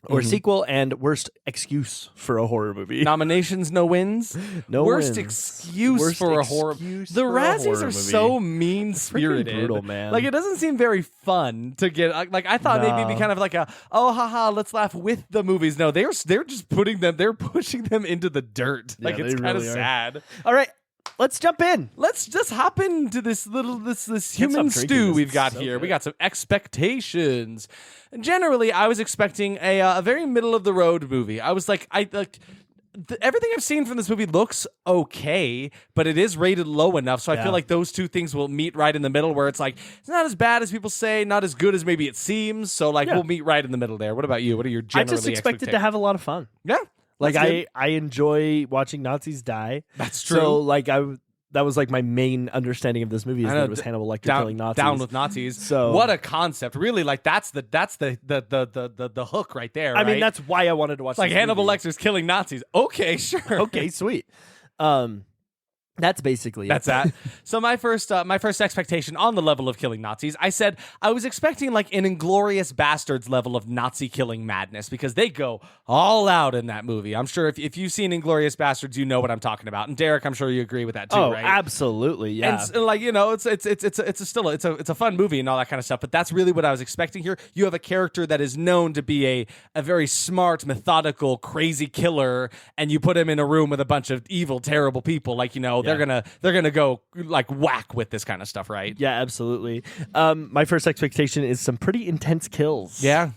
or sequel, and worst excuse for a horror movie. Nominations, no wins. No worst wins. Excuse for a horror. The Razzies are so mean spirited. Brutal, man. Like, it doesn't seem very fun to get. Like, I thought maybe it'd be kind of like let's laugh with the movies. No, they're just pushing them into the dirt. Yeah, like, it's kind of sad. All right. Let's jump in. Let's just hop into this human stew we've got here. Good. We got some expectations. And generally, I was expecting a very middle of the road movie. I was like, everything I've seen from this movie looks okay, but it is rated low enough, so I feel like those two things will meet right in the middle, where it's like, it's not as bad as people say, not as good as maybe it seems, so we'll meet right in the middle there. What about you? What are your generally I just expected to have a lot of fun. Yeah. Like, I enjoy watching Nazis die. That's true. So like that was like my main understanding of this movie, is that it was Hannibal Lecter killing Nazis. Down with Nazis. So what a concept! Really, like that's the hook right there. I mean, that's why I wanted to watch. It's like Hannibal Lecter's killing Nazis. Okay, sure. Okay, sweet. That's basically that's that. So my first expectation on the level of killing Nazis, I said I was expecting like an Inglourious Bastards level of Nazi killing madness, because they go all out in that movie. I'm sure if you've seen Inglourious Bastards, you know what I'm talking about. And Derek, I'm sure you agree with that too, right? Absolutely, yeah. And like, it's a fun movie and all that kind of stuff. But that's really what I was expecting here. You have a character that is known to be a very smart, methodical, crazy killer, and you put him in a room with a bunch of evil, terrible people. Like, they're gonna go like whack with this kind of stuff, right? Yeah, absolutely. My first expectation is some pretty intense kills. Yeah,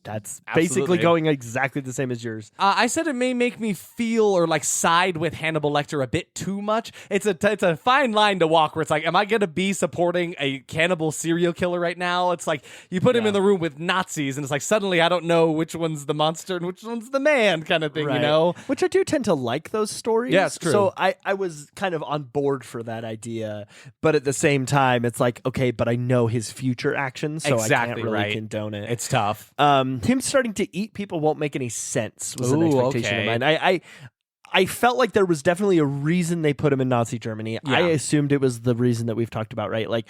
that's basically going exactly the same as yours. I said it may make me feel or like side with Hannibal Lecter a bit too much. It's a fine line to walk, where it's like, am I going to be supporting a cannibal serial killer right now? It's like you put him in the room with Nazis, and it's like suddenly I don't know which one's the monster and which one's the man, kind of thing, right. you know? Which I do tend to like those stories. Yeah, it's true. So I was kind of on board for that idea, but at the same time, it's like, okay, but I know his future actions, so exactly, I can't really right. condone it. It's tough. Him starting to eat people won't make any sense, was an expectation of mine. I felt like there was definitely a reason they put him in Nazi Germany. Yeah. I assumed it was the reason that we've talked about, right? Like,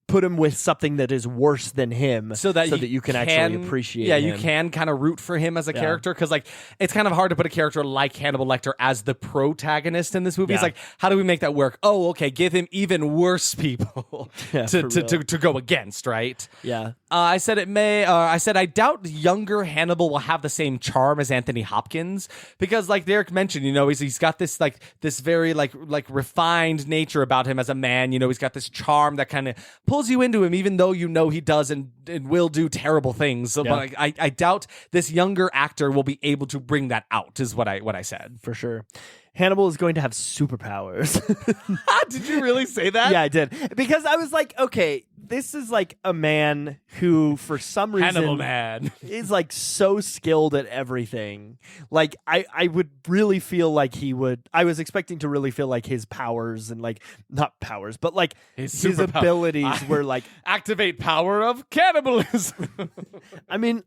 put him with something that is worse than him, so that you can actually appreciate him. You can kind of root for him as a character, because like it's kind of hard to put a character like Hannibal Lecter as the protagonist in this movie. It's like, how do we make that work? Oh, okay, give him even worse people to go against, right? Yeah. I said I doubt younger Hannibal will have the same charm as Anthony Hopkins, because like Derek mentioned, he's got this very like refined nature about him as a man. He's got this charm that kind of pulls you into him, even though he does and will do terrible things. So, but I doubt this younger actor will be able to bring that out, is what I said. For sure. Hannibal is going to have superpowers. Did you really say that? Yeah, I did. Because I was like, okay, this is like a man who, for some reason, Hannibal man is like so skilled at everything. Like I would really feel like he would. I was expecting to really feel like his powers and like not powers, but like his abilities were like activate power of cannibalism. I mean,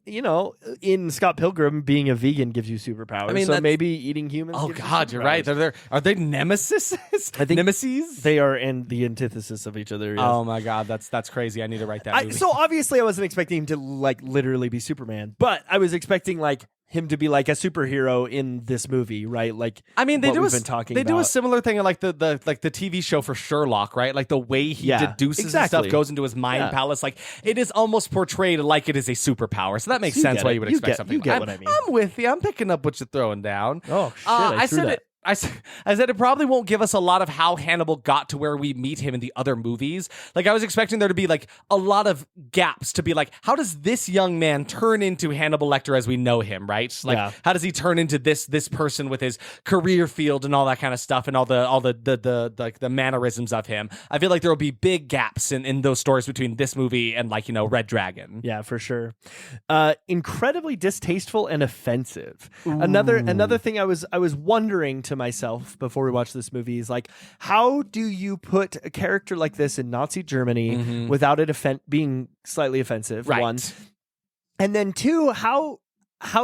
in Scott Pilgrim, being a vegan gives you superpowers. I mean, so maybe eating humans. Oh God, you're right. Are they nemesis? I think nemesis. They are in the antithesis of each other. Yes. Oh my God, that's crazy. I need to write that movie. So obviously I wasn't expecting him to like literally be Superman, but I was expecting like him to be like a superhero in this movie, right? Like, I mean, they do a similar thing in like the TV show for Sherlock, right? Like the way he deduces and stuff goes into his mind palace. Like it is almost portrayed like it is a superpower. So that makes sense why you would expect something. You get what I mean. I'm with you. I'm picking up what you're throwing down. Oh shit! I said it. I said it probably won't give us a lot of how Hannibal got to where we meet him in the other movies. Like I was expecting there to be like a lot of gaps to be like, how does this young man turn into Hannibal Lecter as we know him, right? Like how does he turn into this person with his career field and all that kind of stuff and all the mannerisms of him? I feel like there will be big gaps in those stories between this movie and like, Red Dragon. Yeah, for sure. Incredibly distasteful and offensive. Ooh. Another thing I was wondering to myself before we watched this movie is like, how do you put a character like this in Nazi Germany without it being slightly offensive? Right. One, and then two, how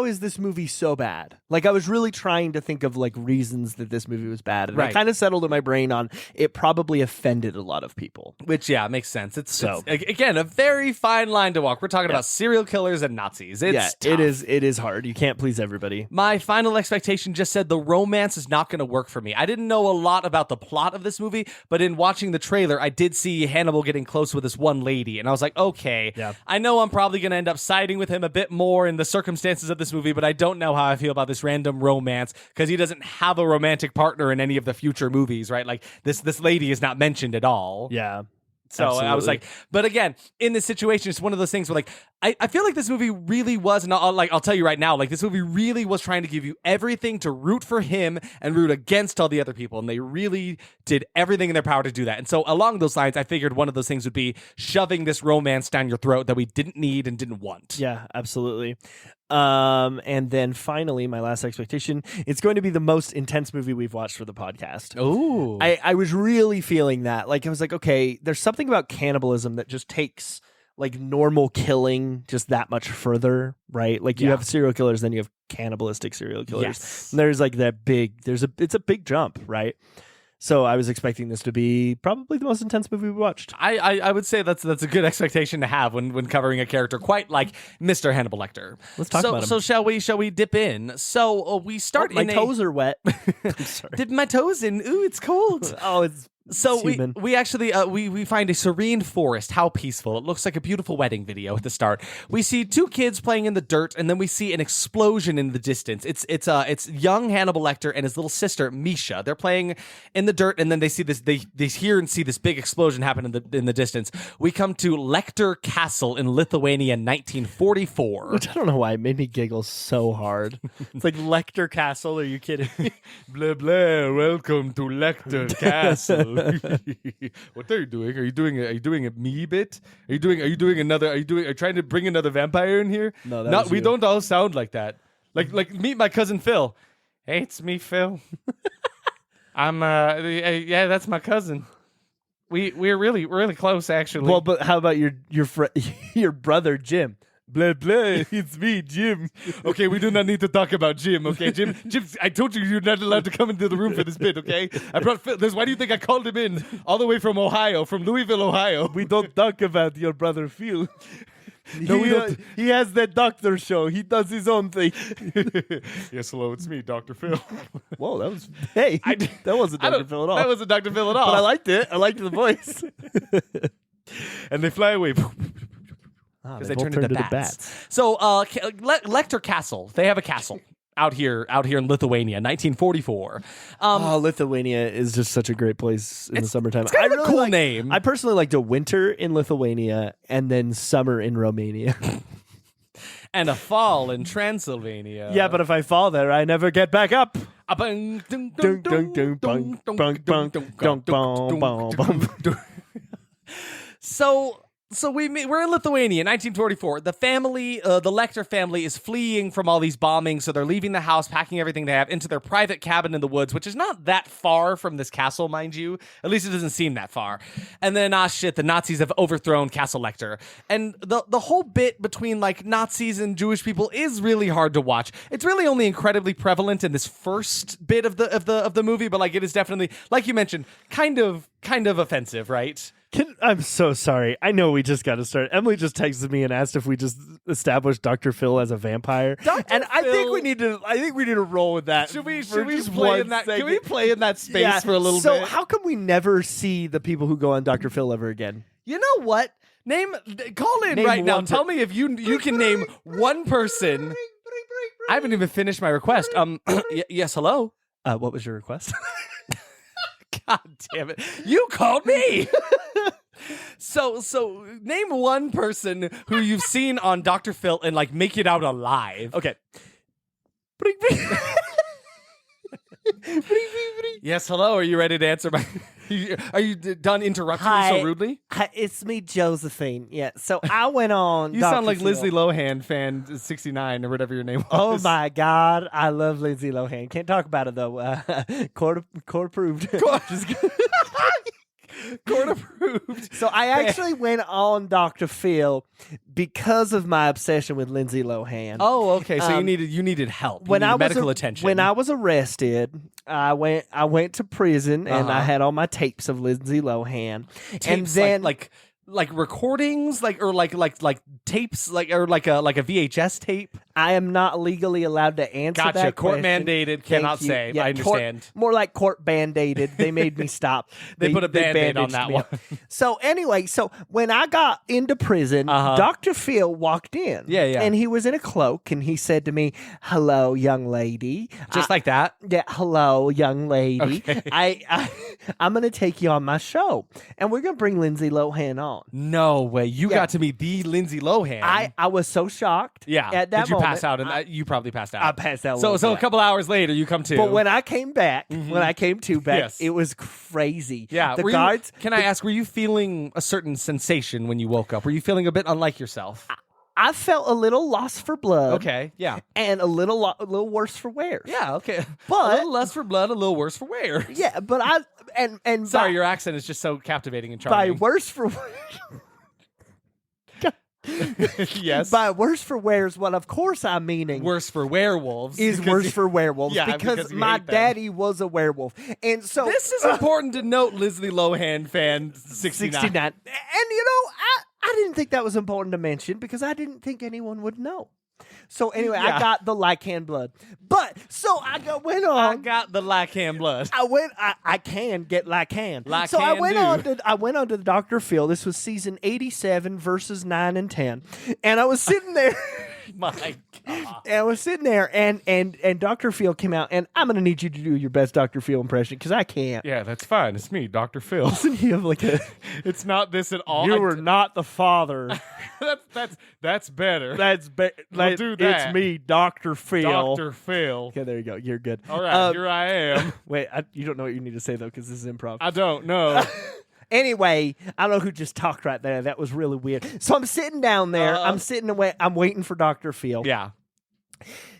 is this movie so bad? Like I was really trying to think of like reasons that this movie was bad, and I kind of settled in my brain on it probably offended a lot of people. Which makes sense. It's again a very fine line to walk. We're talking about serial killers and Nazis. It's tough. It is hard. You can't please everybody. My final expectation just said the romance is not going to work for me. I didn't know a lot about the plot of this movie, but in watching the trailer, I did see Hannibal getting close with this one lady, and I was like, okay, I know I'm probably going to end up siding with him a bit more in the circumstances of this movie, but I don't know how I feel about this random romance because he doesn't have a romantic partner in any of the future movies, right? Like this lady is not mentioned at all. Yeah. So absolutely. I was like, but again, in this situation, it's one of those things where like, I feel like this movie really was, and I'll tell you right now, like this movie really was trying to give you everything to root for him and root against all the other people. And they really did everything in their power to do that. And so along those lines, I figured one of those things would be shoving this romance down your throat that we didn't need and didn't want. Yeah, absolutely. And then finally, my last expectation, it's going to be the most intense movie we've watched for the podcast. Ooh. I was really feeling that. Like, I was like, okay, there's something about cannibalism that just takes like normal killing just that much further, right? Like you have serial killers, then you have cannibalistic serial killers. Yes. And there's like that it's a big jump, right? So I was expecting this to be probably the most intense movie we watched. I would say that's a good expectation to have when covering a character quite like Mr. Hannibal Lecter. Let's talk about him. So shall we dip in? So we start. My toes are wet. I'm sorry. Dip my toes in. Ooh, it's cold. It's we actually we find a serene forest. How peaceful. It looks like a beautiful wedding video at the start. We see two kids playing in the dirt, and then we see an explosion in the distance. It's young Hannibal Lecter and his little sister Misha. They're playing in the dirt, and then they see this. They hear and see this big explosion happen in the distance. We come to Lector Castle in Lithuania, 1944. Which I don't know why it made me giggle so hard. It's like Lector Castle. Are you kidding? Blah blah. Welcome to Lector Castle. What are you doing? Are you doing a me bit? Are you trying to bring another vampire in here? No, we don't all sound like that. Like meet my cousin Phil. Hey, it's me, Phil. I'm yeah, that's my cousin. We're really close actually. Well, but how about your brother Jim? Blah blah, it's me, Jim. Okay, we do not need to talk about Jim, okay? Jim, I told you you're not allowed to come into the room for this bit, okay? I brought Phil. Why do you think I called him in all the way from Ohio, from Louisville, Ohio? We don't talk about your brother Phil. No, we don't. He has that doctor show. He does his own thing. Yes, hello, it's me, Dr. Phil. Whoa, that wasn't Dr. Phil at all. That wasn't Dr. Phil at all. But I liked it. I liked the voice. And they fly away. Because they turned into bats. So, Lector Castle. They have a castle out here in Lithuania, 1944. Lithuania is just such a great place in the summertime. It's kind of a cool name. I personally like to winter in Lithuania and then summer in Romania. And a fall in Transylvania. Yeah, but if I fall there, I never get back up. So we're in Lithuania, 1944. The family, the Lecter family, is fleeing from all these bombings, so they're leaving the house, packing everything they have into their private cabin in the woods, which is not that far from this castle, mind you. At least it doesn't seem that far. And then, the Nazis have overthrown Castle Lecter, and the whole bit between like Nazis and Jewish people is really hard to watch. It's really only incredibly prevalent in this first bit of the movie, but like it is definitely, like you mentioned, kind of offensive, right? I'm so sorry. I know we just got to start. Emily just texted me and asked if we just established Dr. Phil as a vampire. I think we need to roll with that. Should we play in that? Can we play in that space for a little bit? So how come we never see the people who go on Dr. Phil ever again? You know what? Call in right now. Tell me if you can name one person. I haven't even finished my request. Yes, hello. What was your request? God damn it. You called me. So name one person who you've seen on Dr. Phil and like make it out alive. Okay. Yes, hello. Are you ready to answer my Are you done interrupting me so rudely? Hi, it's me, Josephine. Yeah. So I went on. You sound like Lindsay Lohan fan 69 or whatever your name was. Oh my God, I love Lindsay Lohan. Can't talk about it though. Court approved. Court approved. So I actually went on Dr. Phil because of my obsession with Lindsay Lohan. Oh, okay. So you needed help. You needed medical attention. When I was arrested, I went to prison and I had all my tapes of Lindsay Lohan. Tapes, and then like recordings, like tapes, like a VHS tape. I am not legally allowed to answer Gotcha. that Court question. mandated. Cannot say. Yeah, I understand. More like court band-aided. They made me stop. They put a Band-Aid on that one. So anyway, when I got into prison, Dr. Phil walked in. Yeah. And he was in a cloak, and he said to me, "Hello, young lady." Just like that? Yeah, hello, young lady. Okay. I'm going to take you on my show, and we're going to bring Lindsay Lohan on. No way. You got to meet the Lindsay Lohan. I was so shocked. Yeah. At that Did you moment. Pass out? And you probably passed out. I passed out. So a couple hours later, you come to. But when I came back, Yes. it was crazy. Yeah. The guards. Can I ask, were you feeling a certain sensation when you woke up? Were you feeling a bit unlike yourself? I felt a little lost for blood. Okay. Yeah. And a little worse for wear. Yeah. Okay. But a little less for blood, a little worse for wear. Yeah, but and Sorry, your accent is just so captivating and charming. By worse for wear. Yes. By worse for wear is what, of course, I'm meaning. Worse for werewolves. Is worse for werewolves. Yeah, because you my hate them. daddy was a werewolf. And so. This is important to note, Lindsay Lohan fan 69. 69. And, I didn't think that was important to mention because I didn't think anyone would know. So anyway, I got the Lycan blood. But so went on. I got the Lycan blood. I can get Lycan. So I went on to the Dr. Phil. This was season 87 verses 9 and 10. And I was sitting there. My God. And I was sitting there and Dr. Phil came out, and I'm gonna need you to do your best Dr. Phil impression because I can't. Yeah, that's fine. It's me, Dr. Phil. Listen, you have like a It's not this at all. You were not the father. That's better. We'll do that. It's me, Dr. Phil. Dr. Phil. Okay, there you go. You're good. All right, here I am. Wait, you don't know what you need to say though because this is improv. I don't know. Anyway, I don't know who just talked right there. That was really weird. So I'm sitting down there. I'm waiting for Dr. Phil. Yeah.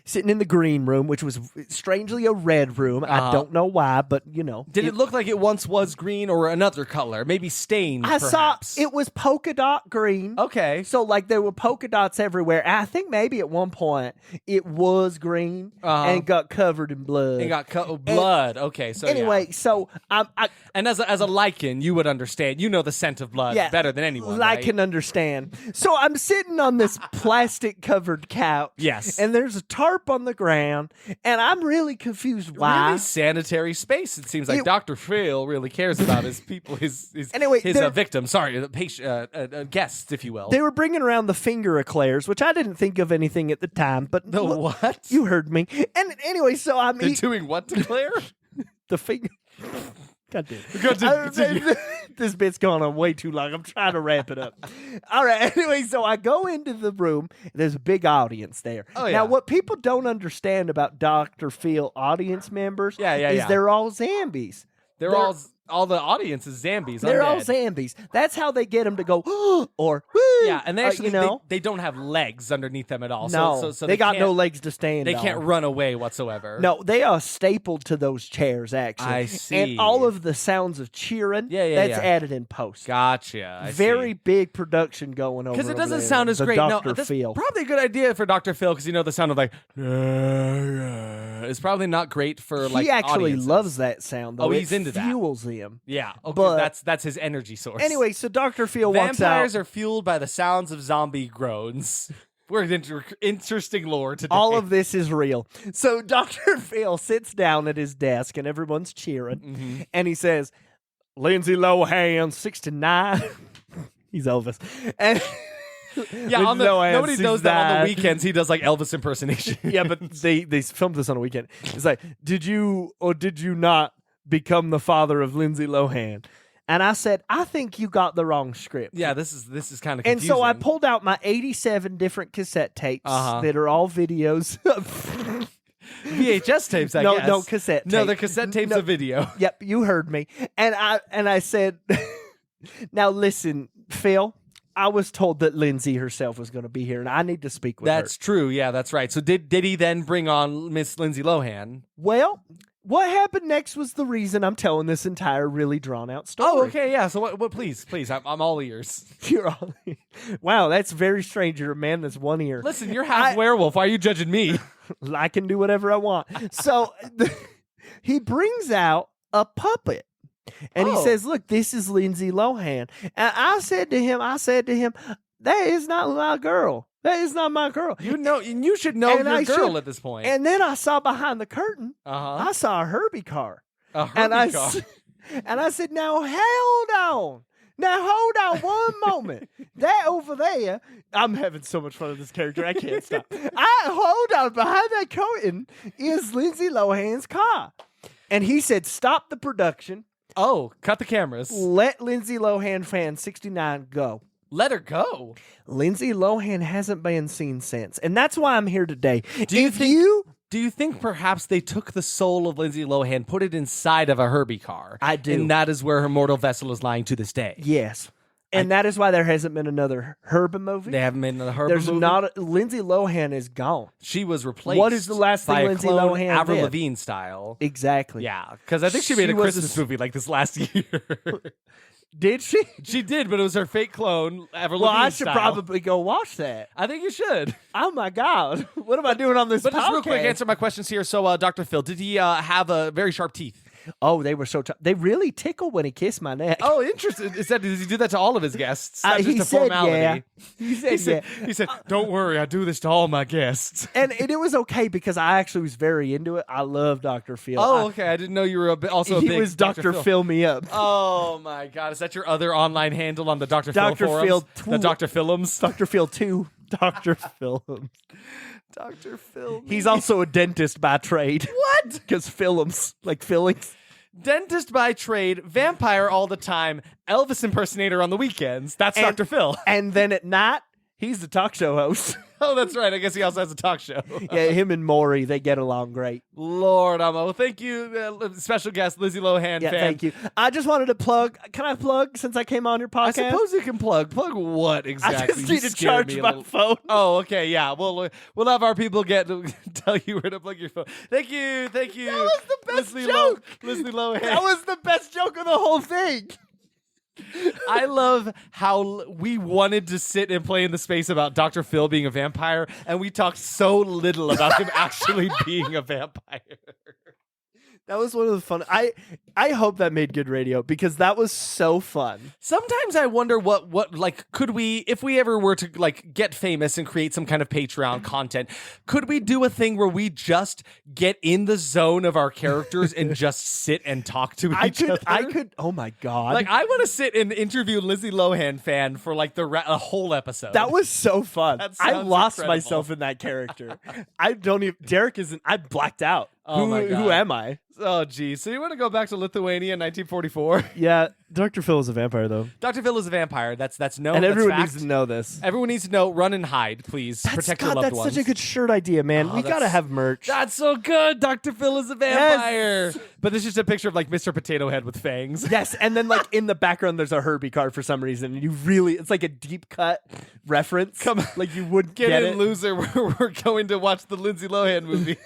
Sitting in the green room, which was strangely a red room. I don't know why, but you know. Did it look like it once was green or another color? Maybe stained, I perhaps? saw it was polka dot green. Okay. So like there were polka dots everywhere. I think maybe at one point it was green and got covered in blood. And got blood. Okay. So anyway, so and as a lichen, you would understand. You know the scent of blood better than anyone. I right? can understand. So I'm sitting on this plastic covered couch. Yes. And there's a tarp on the ground, and I'm really confused why. Really sanitary space. It seems like Dr. Phil really cares about his people, his victims. Sorry, the patient, guests, if you will. They were bringing around the finger eclairs, which I didn't think of anything at the time. But what? You heard me. And anyway, so I'm doing what to Claire? The finger. God damn. This bit's going on way too long. I'm trying to wrap it up. All right. Anyway, so I go into the room. There's a big audience there. Oh, yeah. Now, what people don't understand about Dr. Phil audience members is they're all zombies. They're all all the audience is zombies. They're undead. all zombies. That's how they get them to go or yeah, and they actually you know? they don't have legs underneath them at all. No, so they got no legs to stand. They on. can't run away whatsoever. No, they are stapled to those chairs. Actually, I see. And all of the sounds of cheering, that's added in post. Gotcha. Very big production going over. Because it doesn't there. sound as The great. Dr. No, that's Phil. probably a good idea for Dr. Phil because the sound of like it's probably not great for like. He actually audiences. loves that sound. Though. Oh, he's it into that. Fuels him. Yeah, okay, But- that's his energy source. Anyway, so Dr. Phil walks out. Vampires are fueled by the sounds of zombie groans. We're interesting lore today. All of this is real. So Dr. Phil sits down at his desk and everyone's cheering. And he says, Lindsay Lohan, 69. He's Elvis. And yeah, nobody knows that on the weekends. He does like Elvis impersonation. yeah, but they filmed this on a weekend. It's like, did you or did you not become the father of Lindsay Lohan? And I said, I think you got the wrong script. Yeah, this is kind of confusing. And so I pulled out my 87 different cassette tapes that are all videos. VHS tapes, I guess. No, cassette tapes. No, they're cassette tapes of video. Yep, you heard me. And I said, now listen, Phil, I was told that Lindsay herself was going to be here, and I need to speak with her. That's true. Yeah, that's right. So did he then bring on Miss Lindsay Lohan? Well, what happened next was the reason I'm telling this entire really drawn out story. Oh, okay, yeah. So what? Please, I'm all ears. You're all wow, that's very strange. You're a man that's one ear. Listen, you're half werewolf. Why are you judging me? I can do whatever I want. So he brings out a puppet. And he says, look, this is Lindsay Lohan. And I said to him, that is not my girl. That is not my girl. You should know your girl at this point. And then I saw behind the curtain, I saw a Herbie car. A Herbie car. And I said, now hold on. Now hold on one moment. That over there, I'm having so much fun with this character. I can't stop. Hold on. Behind that curtain is Lindsay Lohan's car. And he said, stop the production. Oh, cut the cameras. Let Lindsay Lohan fan 69 go. Let her go. Lindsay Lohan hasn't been seen since. And that's why I'm here today. Do you think perhaps they took the soul of Lindsay Lohan, put it inside of a Herbie car? I do. And that is where her mortal vessel is lying to this day. Yes. And that is why there hasn't been another Herbie movie. They haven't made another Herbie movie? Lindsay Lohan is gone. She was replaced. What is the last thing Lindsay Lohan Avril did? Lavigne style. Exactly. Yeah, because I think she made a Christmas movie like this last year. Did she? She did, but it was her fake clone, Avril Well, Lavigne I should style. probably go watch that. I think you should. Oh, my God. What am I doing on this But just podcast? real quick, answer my questions here. So, Dr. Phil, did he have very sharp teeth? Oh, they were so tough. They really tickle when he kissed my neck. Oh, interesting. Does he do that to all of his guests? Not he just a said, formality. Yeah. He said, don't worry, I do this to all my guests. And it was okay because I actually was very into it. I love Dr. Phil. Oh, okay. I didn't know you were also a big He was Dr. Phil me up. Oh, my God. Is that your other online handle on the Dr. Phil Dr. forums? Phil The Dr. Philums? Dr. Phil 2. Dr. Philums. Dr. Phil. He's also a dentist by trade. What? Because Philums, like fillings. Dentist by trade, vampire all the time, Elvis impersonator on the weekends. That's Dr. Phil. And then at night, he's the talk show host. Oh, that's right. I guess he also has a talk show. Yeah, him and Maury, they get along great. Lord, well, thank you, special guest Lizzie Lohan. Yeah, fan. thank you. I just wanted to plug. Can I plug since I came on your podcast? I suppose you can plug. Plug what exactly? I just need to scared charge me a my little. phone. Oh, okay, yeah. We'll have our people tell you where to plug your phone. Thank you. That was the best joke. Leslie Lohan. That was the best joke of the whole thing. I love how we wanted to sit and play in the space about Dr. Phil being a vampire, and we talked so little about him actually being a vampire. That was one of the fun. I hope that made good radio because that was so fun. Sometimes I wonder what like could we, if we ever were to like get famous and create some kind of Patreon content, could we do a thing where we just get in the zone of our characters and just sit and talk to each other? I could. Oh my God! Like I want to sit and interview Lizzie Lohan fan for like a whole episode. That was so fun. That I sounds lost incredible. myself in that character. I don't even. Derek isn't. I blacked out. Oh my God. Who am I? Oh, geez. So you want to go back to Lithuania in 1944? Yeah, Dr. Phil is a vampire, though. Dr. Phil is a vampire. That's known. And that's everyone fact. needs to know this. Everyone needs to know. Run and hide, please. Protect your loved that's ones. such a good shirt idea, man. We gotta have merch. That's so good. Dr. Phil is a vampire. Yes. But this is just a picture of like Mr. Potato Head with fangs. Yes, and then like in the background there's a Herbie card for some reason. And it's like a deep cut reference. Come on. Like you would Get in, it. loser. We're going to watch the Lindsay Lohan movie.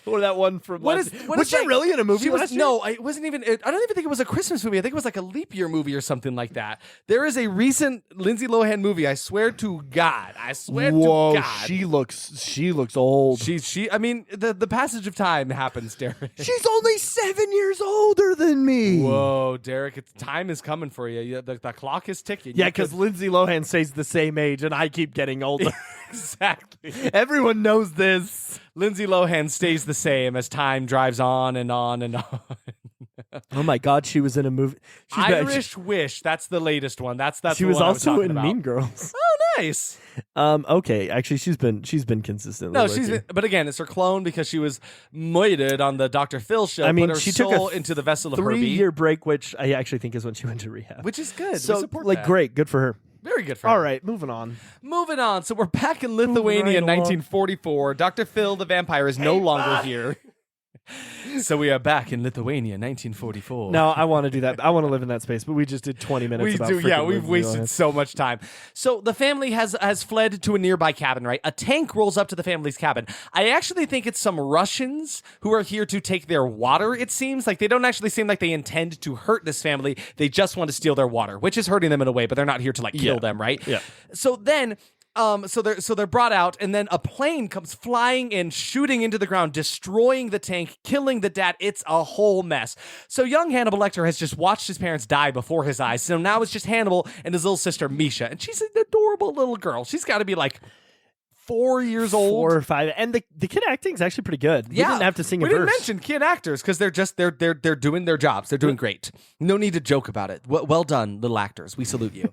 Or that one from was she that? really in a movie? No, it wasn't even. I don't even think it was a Christmas movie. I think it was like a leap year movie or something like that. There is a recent Lindsay Lohan movie. I swear to God. Whoa, she looks old. I mean, the passage of time happens, Derek. She's only 7 years older than me. Whoa, Derek, time is coming for you. The clock is ticking. Yeah, because Lindsay Lohan stays the same age, and I keep getting older. Exactly. Everyone knows this. Lindsay Lohan stays the same as time drives on and on and on. Oh my God, she was in a movie. Irish Wish. That's the latest one. That's she the was one also I was in about. Mean Girls. Oh, nice. Okay, actually, she's been consistently. No, but again, it's her clone because she was murdered on the Dr. Phil show. I mean, put her she soul took a into the vessel of Herbie, 3-year break, which I actually think is when she went to rehab. which is good. So, we support like, that. great, good for her. Very good for her. All right, moving on. Moving on. So we're back in Lithuania in 1944. Dr. Phil the vampire is no longer here. So we are back in Lithuania, 1944. No, I want to do that. I want to live in that space, but we just did 20 minutes. We about do, yeah. freaking We've Lindsay wasted Lohan. so much time. So the family has fled to a nearby cabin, right? A tank rolls up to the family's cabin. I actually think it's some Russians who are here to take their water, it seems. Like, they don't actually seem like they intend to hurt this family. They just want to steal their water, which is hurting them in a way, but they're not here to, like, kill them, right? Yeah. So then... So they're brought out, and then a plane comes flying in, shooting into the ground, destroying the tank, killing the dad. It's a whole mess. So young Hannibal Lecter has just watched his parents die before his eyes. So now it's just Hannibal and his little sister Misha, and she's an adorable little girl. She's got to be like 4 years old, 4 or 5, and the kid acting is actually pretty good. Yeah, we didn't have to sing a we verse. didn't mention kid actors because they're doing their jobs. They're doing great. No need to joke about it. Well done, little actors. We salute you.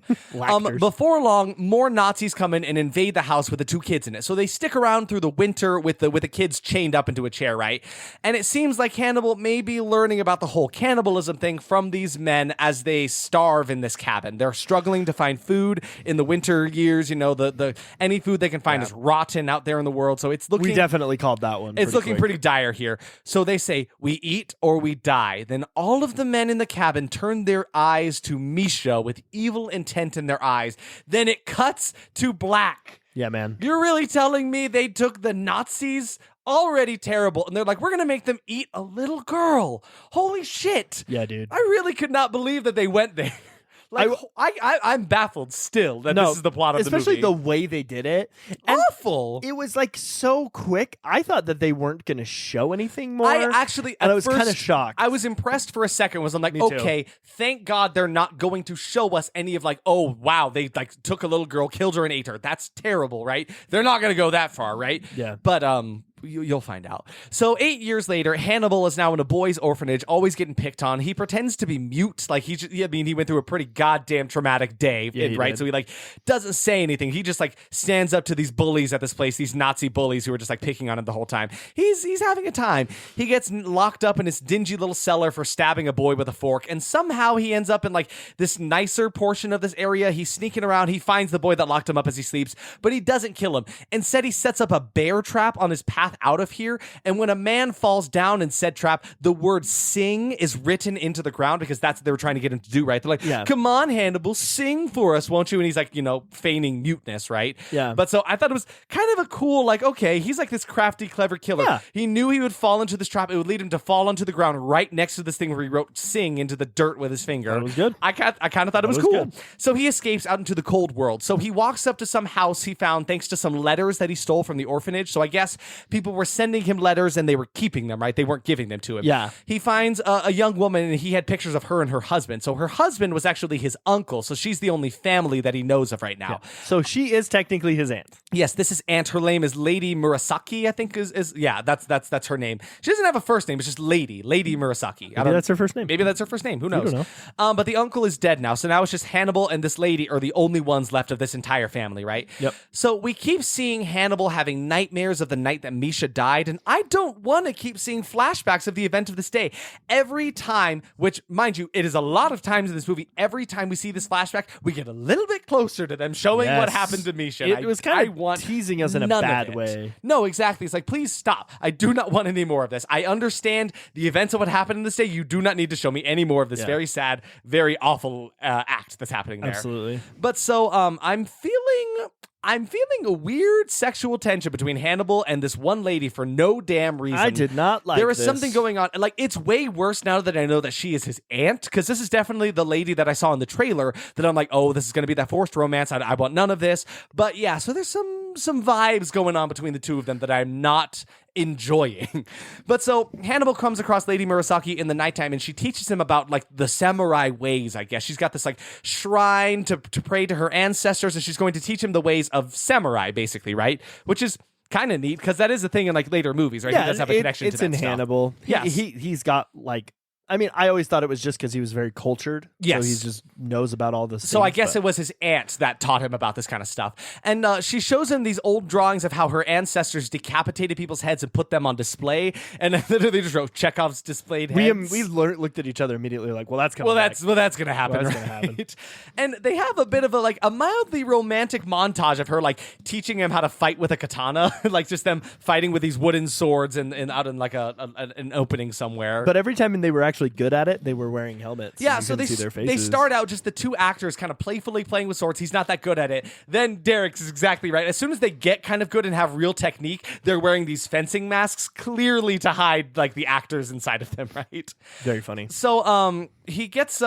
Before long, more Nazis come in and invade the house with the 2 kids in it. So they stick around through the winter with the kids chained up into a chair, right? And it seems like Hannibal may be learning about the whole cannibalism thing from these men as they starve in this cabin. They're struggling to find food in the winter years. You know, the any food they can find is rotten out there in the world. So it's looking... We definitely called that one. It's looking pretty dire here. So they say, we eat or we die. Then all of the men in the cabin turn their eyes to Misha with evil intent in their eyes. Then it cuts to black. Yeah, man. You're really telling me they took the Nazis? Already terrible. And they're like, we're going to make them eat a little girl. Holy shit. Yeah, dude. I really could not believe that they went there. Like, I'm baffled still that this is the plot of the movie. Especially the way they did it. And awful. It was like so quick. I thought that they weren't going to show anything more. I actually, and I was kind of shocked. I was impressed for a second. I'm like, okay, thank God they're not going to show us any of like, oh wow, they like took a little girl, killed her, and ate her. That's terrible, right? They're not going to go that far, right? Yeah. But you'll find out. So 8 years later, Hannibal is now in a boys' orphanage, always getting picked on. He pretends to be mute, like he went through a pretty goddamn traumatic day, right? So he like doesn't say anything. He just like stands up to these bullies at this place, these Nazi bullies who are just like picking on him the whole time. He's having a time. He gets locked up in this dingy little cellar for stabbing a boy with a fork, and somehow he ends up in like this nicer portion of this area. He's sneaking around. He finds the boy that locked him up as he sleeps, but he doesn't kill him. Instead, he sets up a bear trap on his path out of here, and when a man falls down in said trap, the word sing is written into the ground because that's what they were trying to get him to do, right? They're like, come on, Hannibal, sing for us, won't you? And he's like, feigning muteness, right? Yeah. But so I thought it was kind of a cool, like, okay, he's like this crafty, clever killer. Yeah. He knew he would fall into this trap. It would lead him to fall onto the ground right next to this thing where he wrote sing into the dirt with his finger. That was good. I kind of thought it was cool. Good. So he escapes out into the cold world. So he walks up to some house he found thanks to some letters that he stole from the orphanage. So I guess people were sending him letters and they were keeping them, right? They weren't giving them to him. Yeah. He finds a young woman and he had pictures of her and her husband. So her husband was actually his uncle. So she's the only family that he knows of right now. Yeah. So she is technically his aunt. Yes, this is aunt. Her name is Lady Murasaki, I think is that's her name. She doesn't have a first name. It's just Lady Murasaki. Maybe that's her first name. Maybe that's her first name. Who knows? We don't know. But the uncle is dead now. So now it's just Hannibal and this lady are the only ones left of this entire family, right? Yep. So we keep seeing Hannibal having nightmares of the night that Misha died, and I don't want to keep seeing flashbacks of the event of this day. Every time, which, mind you, it is a lot of times in this movie, every time we see this flashback, we get a little bit closer to them showing what happened to Misha. It was kind of teasing us in a bad way. No, exactly. It's like, please stop. I do not want any more of this. I understand the events of what happened in this day. You do not need to show me any more of this very sad, very awful act that's happening there. Absolutely. But so I'm feeling a weird sexual tension between Hannibal and this one lady for no damn reason. I did not like There is this. something going on. Like, it's way worse now that I know that she is his aunt, because this is definitely the lady that I saw in the trailer that I'm like, oh, this is going to be that forced romance. I want none of this. But yeah, so there's some vibes going on between the two of them that I'm not enjoying. But so Hannibal comes across Lady Murasaki in the nighttime, and she teaches him about like the samurai ways, I guess. She's got this like shrine to pray to her ancestors, and she's going to teach him the ways of samurai, basically, right? Which is kind of neat, because that is a thing in like later movies, right? Yeah, He does have a connection to that it's in stuff. Hannibal. Yes. He's got like, I mean, I always thought it was just because he was very cultured. Yes. So he just knows about all this. So I guess it was his aunt that taught him about this kind of stuff. And she shows him these old drawings of how her ancestors decapitated people's heads and put them on display. And literally just wrote Chekhov's displayed heads. We looked at each other immediately like, well, that's coming that's gonna happen. Well, that's right? gonna happen. And they have a bit of a mildly romantic montage of her like teaching him how to fight with a katana, like just them fighting with these wooden swords and out in like an opening somewhere. But every time they were actually good at it, they were wearing helmets. Yeah, so they see their faces. they start out just the two actors kind of playfully playing with swords. He's not that good at it. Then Derek's is exactly right. As soon as they get kind of good and have real technique, they're wearing these fencing masks clearly to hide like the actors inside of them, right? Very funny. So he gets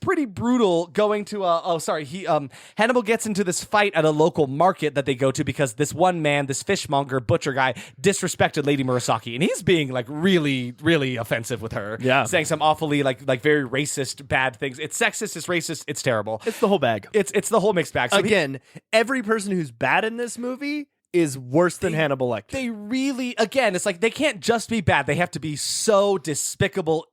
pretty brutal going to Hannibal gets into this fight at a local market that they go to because this one man, this fishmonger butcher guy, disrespected Lady Murasaki, and he's being like really, really offensive with her. Yeah. Saying some awfully like very racist bad things. It's sexist, it's racist, it's terrible. It's the whole bag. It's the whole mixed bag. So Again, every person who's bad in this movie is worse than Hannibal Lecter. They really, again, it's like they can't just be bad. They have to be so despicable,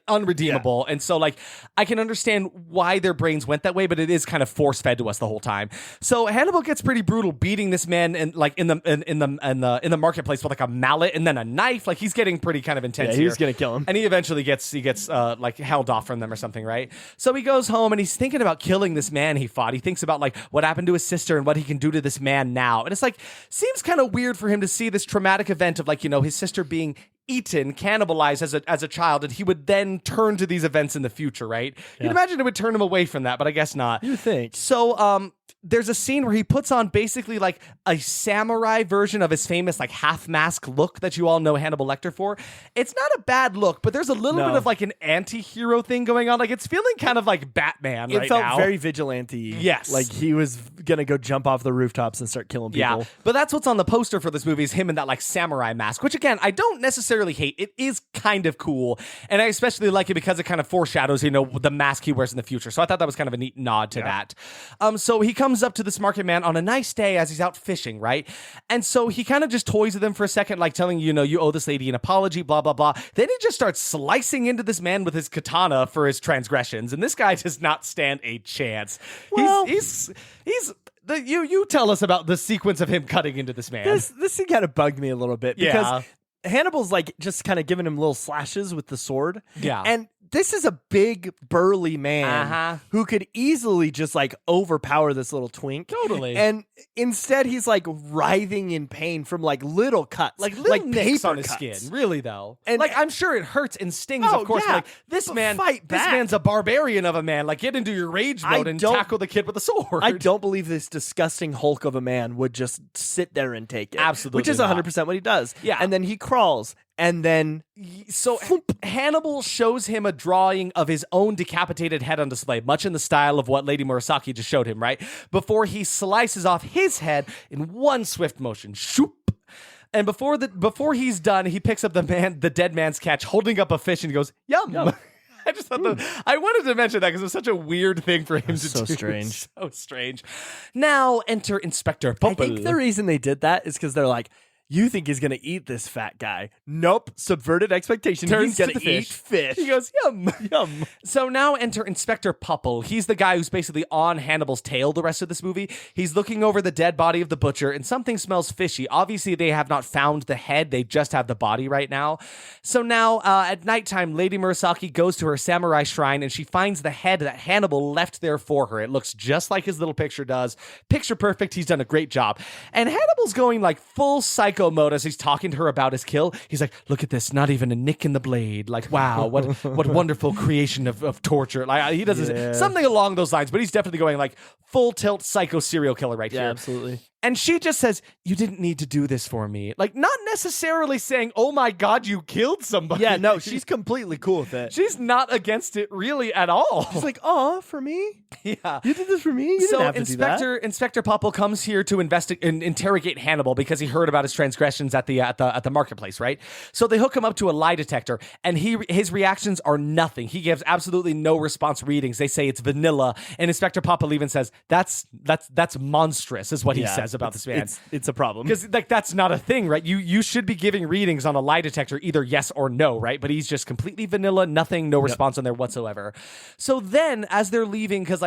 unredeemable. Yeah. And so, like, I can understand why their brains went that way, but it is kind of force fed to us the whole time. So Hannibal gets pretty brutal, beating this man and like in the marketplace with like a mallet and then a knife. Like he's getting pretty kind of intense. Yeah, he's gonna kill him, and he eventually gets like held off from them or something, right? So he goes home and he's thinking about killing this man he fought. He thinks about like what happened to his sister and what he can do to this man now, and it's like. Seems kind of weird for him to see this traumatic event of like, you know, his sister being eaten, cannibalized as a child, and he would then turn to these events in the future, right? Yeah. You'd imagine it would turn him away from that, but I guess not. You think. So, there's a scene where he puts on basically like a samurai version of his famous like half mask look that you all know Hannibal Lecter for. It's not a bad look, but there's a little bit of like an anti-hero thing going on. Like it's feeling kind of like Batman right now. It felt very vigilante. Yes. Like he was going to go jump off the rooftops and start killing people. Yeah, but that's what's on the poster for this movie is him in that like samurai mask, which again, I don't necessarily hate. It is kind of cool. And I especially like it because it kind of foreshadows, you know, the mask he wears in the future. So I thought that was kind of a neat nod to that. So he comes up to this market man on a nice day as he's out fishing, right? And so he kind of just toys with him for a second, like telling you know, you owe this lady an apology, blah, blah, blah. Then he just starts slicing into this man with his katana for his transgressions. And this guy does not stand a chance. Well, You tell us about the sequence of him cutting into this man. This thing kind of bugged me a little bit because Hannibal's like just kind of giving him little slashes with the sword. Yeah. And this is a big burly man who could easily just like overpower this little twink. Totally. And instead he's like writhing in pain from like little cuts. Like little nicks paper on his cuts. skin. Really though. And like I'm sure it hurts and stings, Oh, of course. yeah. But, like this man fight this back. man's a barbarian of a man. Like get into your rage mode and tackle the kid with a sword. I don't believe this disgusting Hulk of a man would just sit there and take it. Absolutely Which is 100% what he does. Yeah. And then he crawls. And then so Hannibal shows him a drawing of his own decapitated head on display, much in the style of what Lady Murasaki just showed him, right? Before he slices off his head in one swift motion. Shoop. And before he's done, he picks up the dead man's catch, holding up a fish, and he goes, "Yum." I just thought I wanted to mention that because it was such a weird thing for him to do. So strange. So strange. Now enter Inspector Popel. I think the reason they did that is because they're like, You think he's going to eat this fat guy. Nope. Subverted expectation. Turns he's going to to the eat fish. He goes, yum. Yum. So now enter Inspector Pupple. He's the guy who's basically on Hannibal's tail the rest of this movie. He's looking over the dead body of the butcher, and something smells fishy. Obviously, they have not found the head. They just have the body right now. So now, at nighttime, Lady Murasaki goes to her samurai shrine, and she finds the head that Hannibal left there for her. It looks just like his little picture does. Picture perfect. He's done a great job. And Hannibal's going like full psycho mode as he's talking to her about his kill. He's like, look at this, not even a nick in the blade. Like, wow, what wonderful creation of torture. Like, he does something along those lines, but he's definitely going like full tilt psycho serial killer right here. Absolutely. And she just says, you didn't need to do this for me. Like, not necessarily saying, oh my God, you killed somebody. Yeah, no, she's completely cool with it. She's not against it really at all. She's like, oh, for me? Yeah. You did this for me? You didn't have to do that. Inspector Pupple comes here to interrogate Hannibal because he heard about his transgressions at the marketplace, right? So they hook him up to a lie detector, and his reactions are nothing. He gives absolutely no response readings. They say it's vanilla, and Inspector Pupple even says, that's monstrous, is what he says about this man. It's a problem. Because like that's not a thing, right? You should be giving readings on a lie detector, either yes or no, right? But he's just completely vanilla, nothing, no response on there whatsoever. So then, as they're leaving, because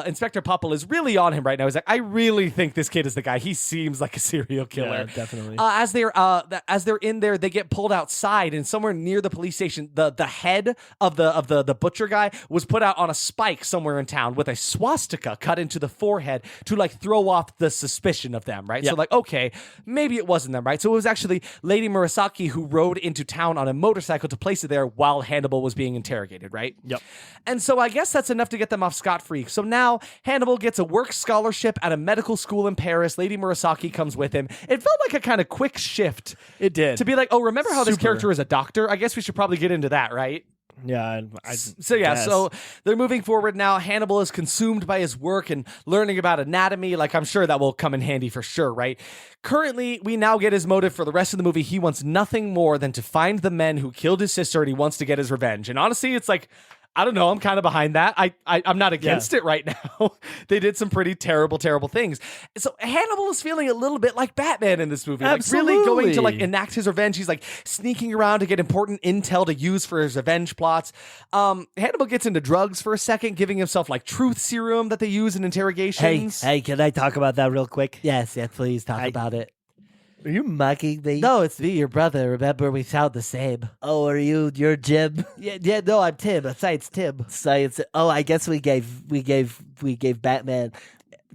Inspector Pupple is really on him right now. He's like, I really think this kid is the guy. He seems like a serial killer. Yeah, definitely. As they're in there, they get pulled outside, and somewhere near the police station, the head of the butcher guy was put out on a spike somewhere in town with a swastika cut into the forehead to like throw off the suspicion of them, right? Yep. So like, okay, maybe it wasn't them, right? So it was actually Lady Murasaki who rode into town on a motorcycle to place it there while Hannibal was being interrogated, right? Yep. And so I guess that's enough to get them off scot-free. So now Hannibal gets a work scholarship at a medical school in Paris. Lady Murasaki comes with him. It felt like a kind of quick shift. It did. To be like, oh, remember how this character is a doctor? I guess we should probably get into that, right? Yeah. So they're moving forward now. Hannibal is consumed by his work and learning about anatomy. Like, I'm sure that will come in handy for sure, right? Currently, we now get his motive for the rest of the movie. He wants nothing more than to find the men who killed his sister, and he wants to get his revenge. And honestly, it's like, I don't know. I'm kind of behind that. I'm not against it right now. They did some pretty terrible, terrible things. So Hannibal is feeling a little bit like Batman in this movie. Absolutely. Like really going to like enact his revenge. He's like sneaking around to get important intel to use for his revenge plots. Hannibal gets into drugs for a second, giving himself like truth serum that they use in interrogations. Hey, can I talk about that real quick? Yes, please talk about it. Are you mocking me? No, it's me, your brother. Remember, we sound the same. Oh, are you? You're Jim? Yeah. No, I'm Tim. Science Tim. Science. Oh, I guess we gave Batman.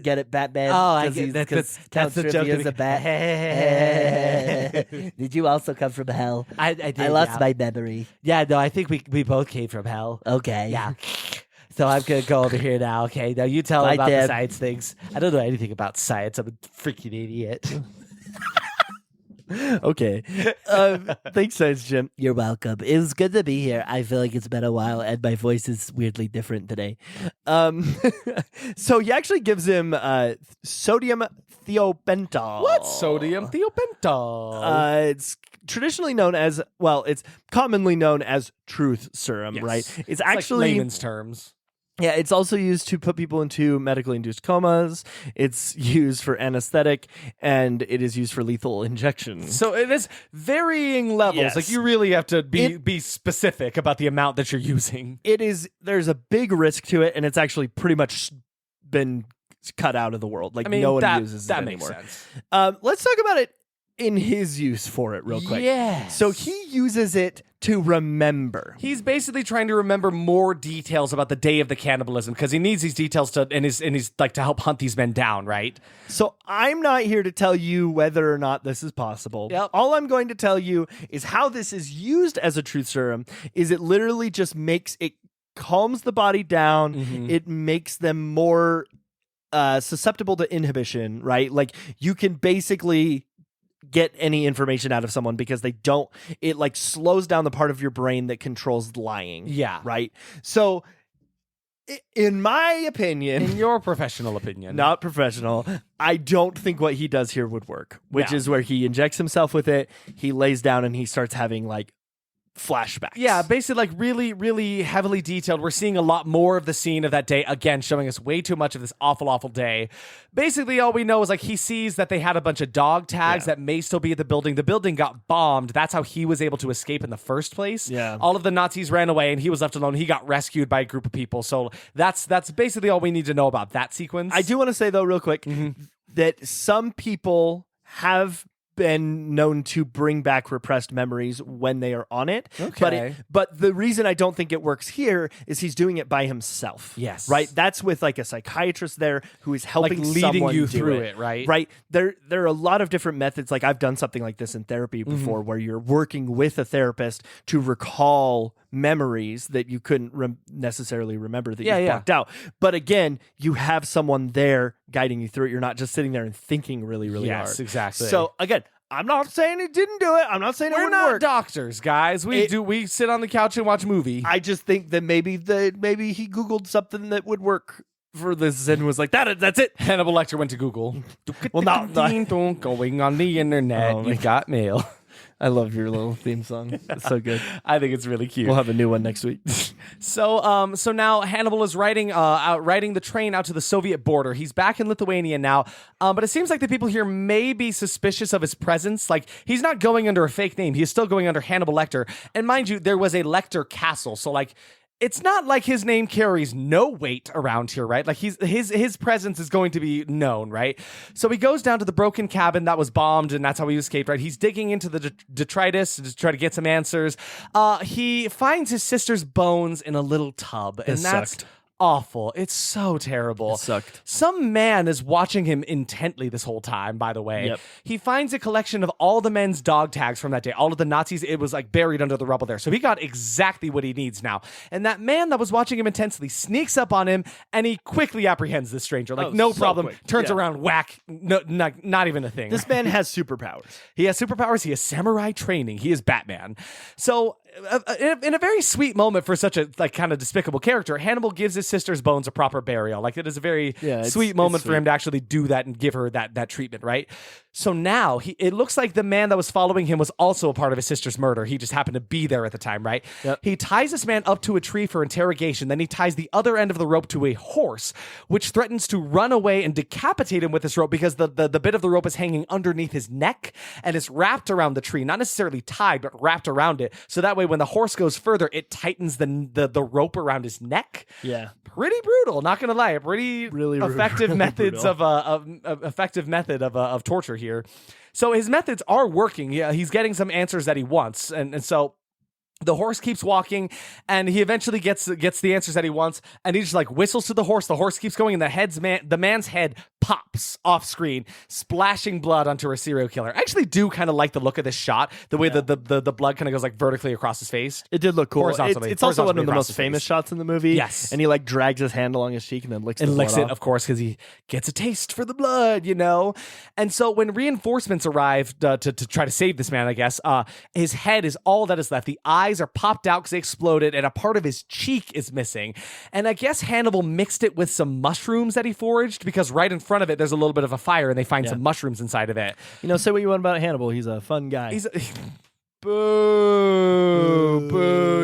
Get it, Batman? Oh, I get that's the joke. Is a bat. Did you also come from hell? I did. I lost my memory. Yeah, no, I think we both came from hell. Okay. Yeah. So I'm going to go over here now, okay? Now you tell me about the science things. I don't know anything about science. I'm a freaking idiot. Okay. Thanks, Science Jim. You're welcome. It was good to be here. I feel like it's been a while, and my voice is weirdly different today. So he actually gives him sodium thiopental. What's sodium thiopental? It's traditionally known as, it's commonly known as truth serum, right? It's actually like layman's terms. Yeah, it's also used to put people into medically induced comas. It's used for anesthetic, and it is used for lethal injections. So it is varying levels. Yes. Like you really have to be specific about the amount that you're using. There's a big risk to it, and it's actually pretty much been cut out of the world. Like no one uses it anymore. That makes sense. Let's talk about it in his use for it real quick. Yes. So he uses it to remember. He's basically trying to remember more details about the day of the cannibalism because he needs these details to help hunt these men down, right? So I'm not here to tell you whether or not this is possible. Yep. All I'm going to tell you is how this is used as a truth serum is it literally just calms the body down. Mm-hmm. It makes them more susceptible to inhibition, right? Like you can basically get any information out of someone because it like slows down the part of your brain that controls lying. Yeah. Right. So in my opinion, in your professional opinion, not professional, I don't think what he does here would work, which is where he injects himself with it. He lays down and he starts having like flashbacks. Yeah, basically like really, really heavily detailed. We're seeing a lot more of the scene of that day, again, showing us way too much of this awful, awful day. Basically, all we know is like he sees that they had a bunch of dog tags that may still be at the building. The building got bombed. That's how he was able to escape in the first place. Yeah. All of the Nazis ran away and he was left alone. He got rescued by a group of people. So that's basically all we need to know about that sequence. I do want to say, though, real quick, that some people have been known to bring back repressed memories when they are on it. Okay. But the reason I don't think it works here is he's doing it by himself. Yes. Right? That's with like a psychiatrist there who is helping like leading someone you do through it, right? Right. There are a lot of different methods. Like I've done something like this in therapy before where you're working with a therapist to recall memories that you couldn't necessarily remember that you blocked out. But again, you have someone there guiding you through it. You're not just sitting there and thinking really, really hard. Yes, exactly. So again, I'm not saying he didn't do it. I'm not saying it we're wouldn't not work. doctors, guys. We sit on the couch and watch a movie. I just think that maybe he Googled something that would work for this and was like, that's it. Hannibal Lecter went to Google. Well, not going on the internet. Oh, you got mail. I love your little theme song. It's so good. I think it's really cute. We'll have a new one next week. So now Hannibal is riding the train out to the Soviet border. He's back in Lithuania now, but it seems like the people here may be suspicious of his presence. Like, he's not going under a fake name. He's still going under Hannibal Lecter. And mind you, there was a Lecter castle. So, like, it's not like his name carries no weight around here, right? Like his presence is going to be known, right? So he goes down to the broken cabin that was bombed, and that's how he escaped, right? He's digging into the detritus to try to get some answers. He finds his sister's bones in a little tub, and that's sucked. Awful. It's so terrible. It sucked. Some man is watching him intently this whole time, by the way. Yep. He finds a collection of all the men's dog tags from that day. All of the Nazis, it was like buried under the rubble there. So he got exactly what he needs now. And that man that was watching him intensely sneaks up on him, and he quickly apprehends this stranger. Like, no so problem. quick. Turns Yeah. around, whack. No, not even a thing. This man has superpowers. He has superpowers. He has samurai training. He is Batman. So, in a very sweet moment for such a like kind of despicable character, Hannibal gives his sister's bones a proper burial. Like, it is a very sweet moment for him to actually do that and give her that treatment, right? So now it looks like the man that was following him was also a part of his sister's murder. He just happened to be there at the time, right? Yep. He ties this man up to a tree for interrogation. Then he ties the other end of the rope to a horse, which threatens to run away and decapitate him with this rope because the bit of the rope is hanging underneath his neck and it's wrapped around the tree, not necessarily tied, but wrapped around it. So that way, when the horse goes further, it tightens the rope around his neck. Yeah. Pretty brutal, not gonna lie. Pretty Really effective really methods effective method of torture here. So his methods are working. Yeah, he's getting some answers that he wants, and so the horse keeps walking, and he eventually gets the answers that he wants, and he just like whistles to the horse. The horse keeps going, and the man's head pops off screen, splashing blood onto a serial killer. I actually do kind of like the look of this shot, the way the blood kind of goes like vertically across his face. It did look cool. Horizontally. It's also one of the Across most his famous face. shots in the movie. Yes. And he like drags his hand along his cheek and then licks the And licks blood it, off. of course, because he gets a taste for the blood, you know? And so when reinforcements arrived to try to save this man, I guess, his head is all that is left. The eyes are popped out because they exploded, and a part of his cheek is missing. And I guess Hannibal mixed it with some mushrooms that he foraged, because right in front of it, there's a little bit of a fire, and they find some mushrooms inside of it. You know, say what you want about Hannibal. He's a fun guy. Boo,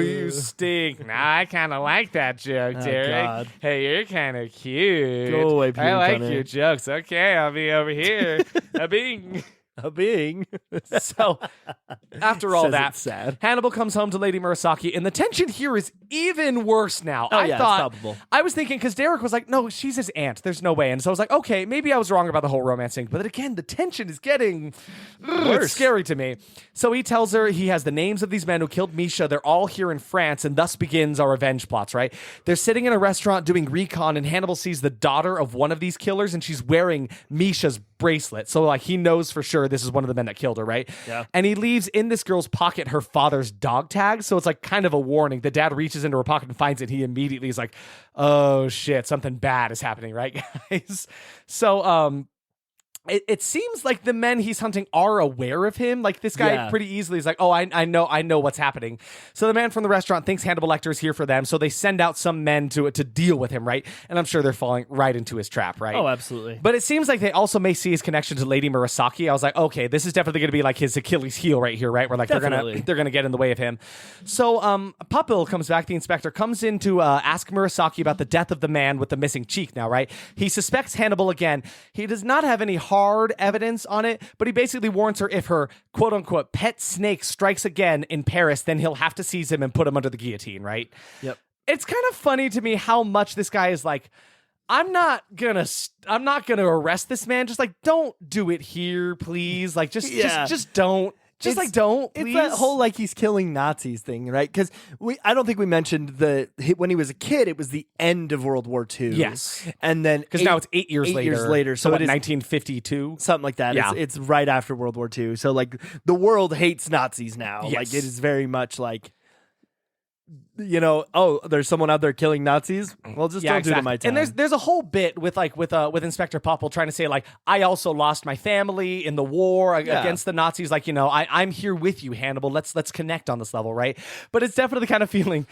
you stink. Nah, I kind of like that joke, Derek. God. Hey, you're kind of cute. Go away, I Peter like Cunningham. your jokes. Okay, I'll be over here. A being. So, after all Says that, it's sad. Hannibal comes home to Lady Murasaki, and the tension here is even worse now. Oh, I yeah, it's thought, palpable. I was thinking, because Derek was like, no, she's his aunt. There's no way. And so I was like, okay, maybe I was wrong about the whole romance thing. But then again, the tension is getting it's scary to me. So he tells her he has the names of these men who killed Misha. They're all here in France, and thus begins our revenge plots, right? They're sitting in a restaurant doing recon, and Hannibal sees the daughter of one of these killers, and she's wearing Misha's bracelet. So, like, he knows for sure this is one of the men that killed her, right? Yeah. And he leaves in this girl's pocket her father's dog tag. So it's like kind of a warning. The dad reaches into her pocket and finds it. He immediately is like, oh shit, something bad is happening, right, guys? So, it seems like the men he's hunting are aware of him. Like this guy pretty easily is like, oh, I know what's happening. So the man from the restaurant thinks Hannibal Lecter is here for them. So they send out some men to deal with him, right? And I'm sure they're falling right into his trap, right? Oh, absolutely. But it seems like they also may see his connection to Lady Murasaki. I was like, okay, this is definitely going to be like his Achilles heel right here, right? Where like they're gonna get in the way of him. So Popple comes back. The inspector comes in to ask Murasaki about the death of the man with the missing cheek. Now, right? He suspects Hannibal again. He does not have any hard evidence on it, but he basically warns her if her quote unquote pet snake strikes again in Paris, then he'll have to seize him and put him under the guillotine, right? Yep. It's kind of funny to me how much this guy is like, I'm not gonna arrest this man. Just like, don't do it here, please. Like, just don't. Just like, don't, please. It's that whole, like, he's killing Nazis thing, right? Because I don't think we mentioned when he was a kid, it was the end of World War II. Yes. And then... Because now it's 8 years later. 8 years later. So what, 1952? Something like that. Yeah. It's right after World War II. So, like, the world hates Nazis now. Yes. Like, it is very much like... You know, oh, there's someone out there killing Nazis. Well, just don't do it in my town. And there's a whole bit with Inspector Popple trying to say like, I also lost my family in the war against the Nazis. Like, you know, I'm here with you, Hannibal. Let's connect on this level, right? But it's definitely kind of feeling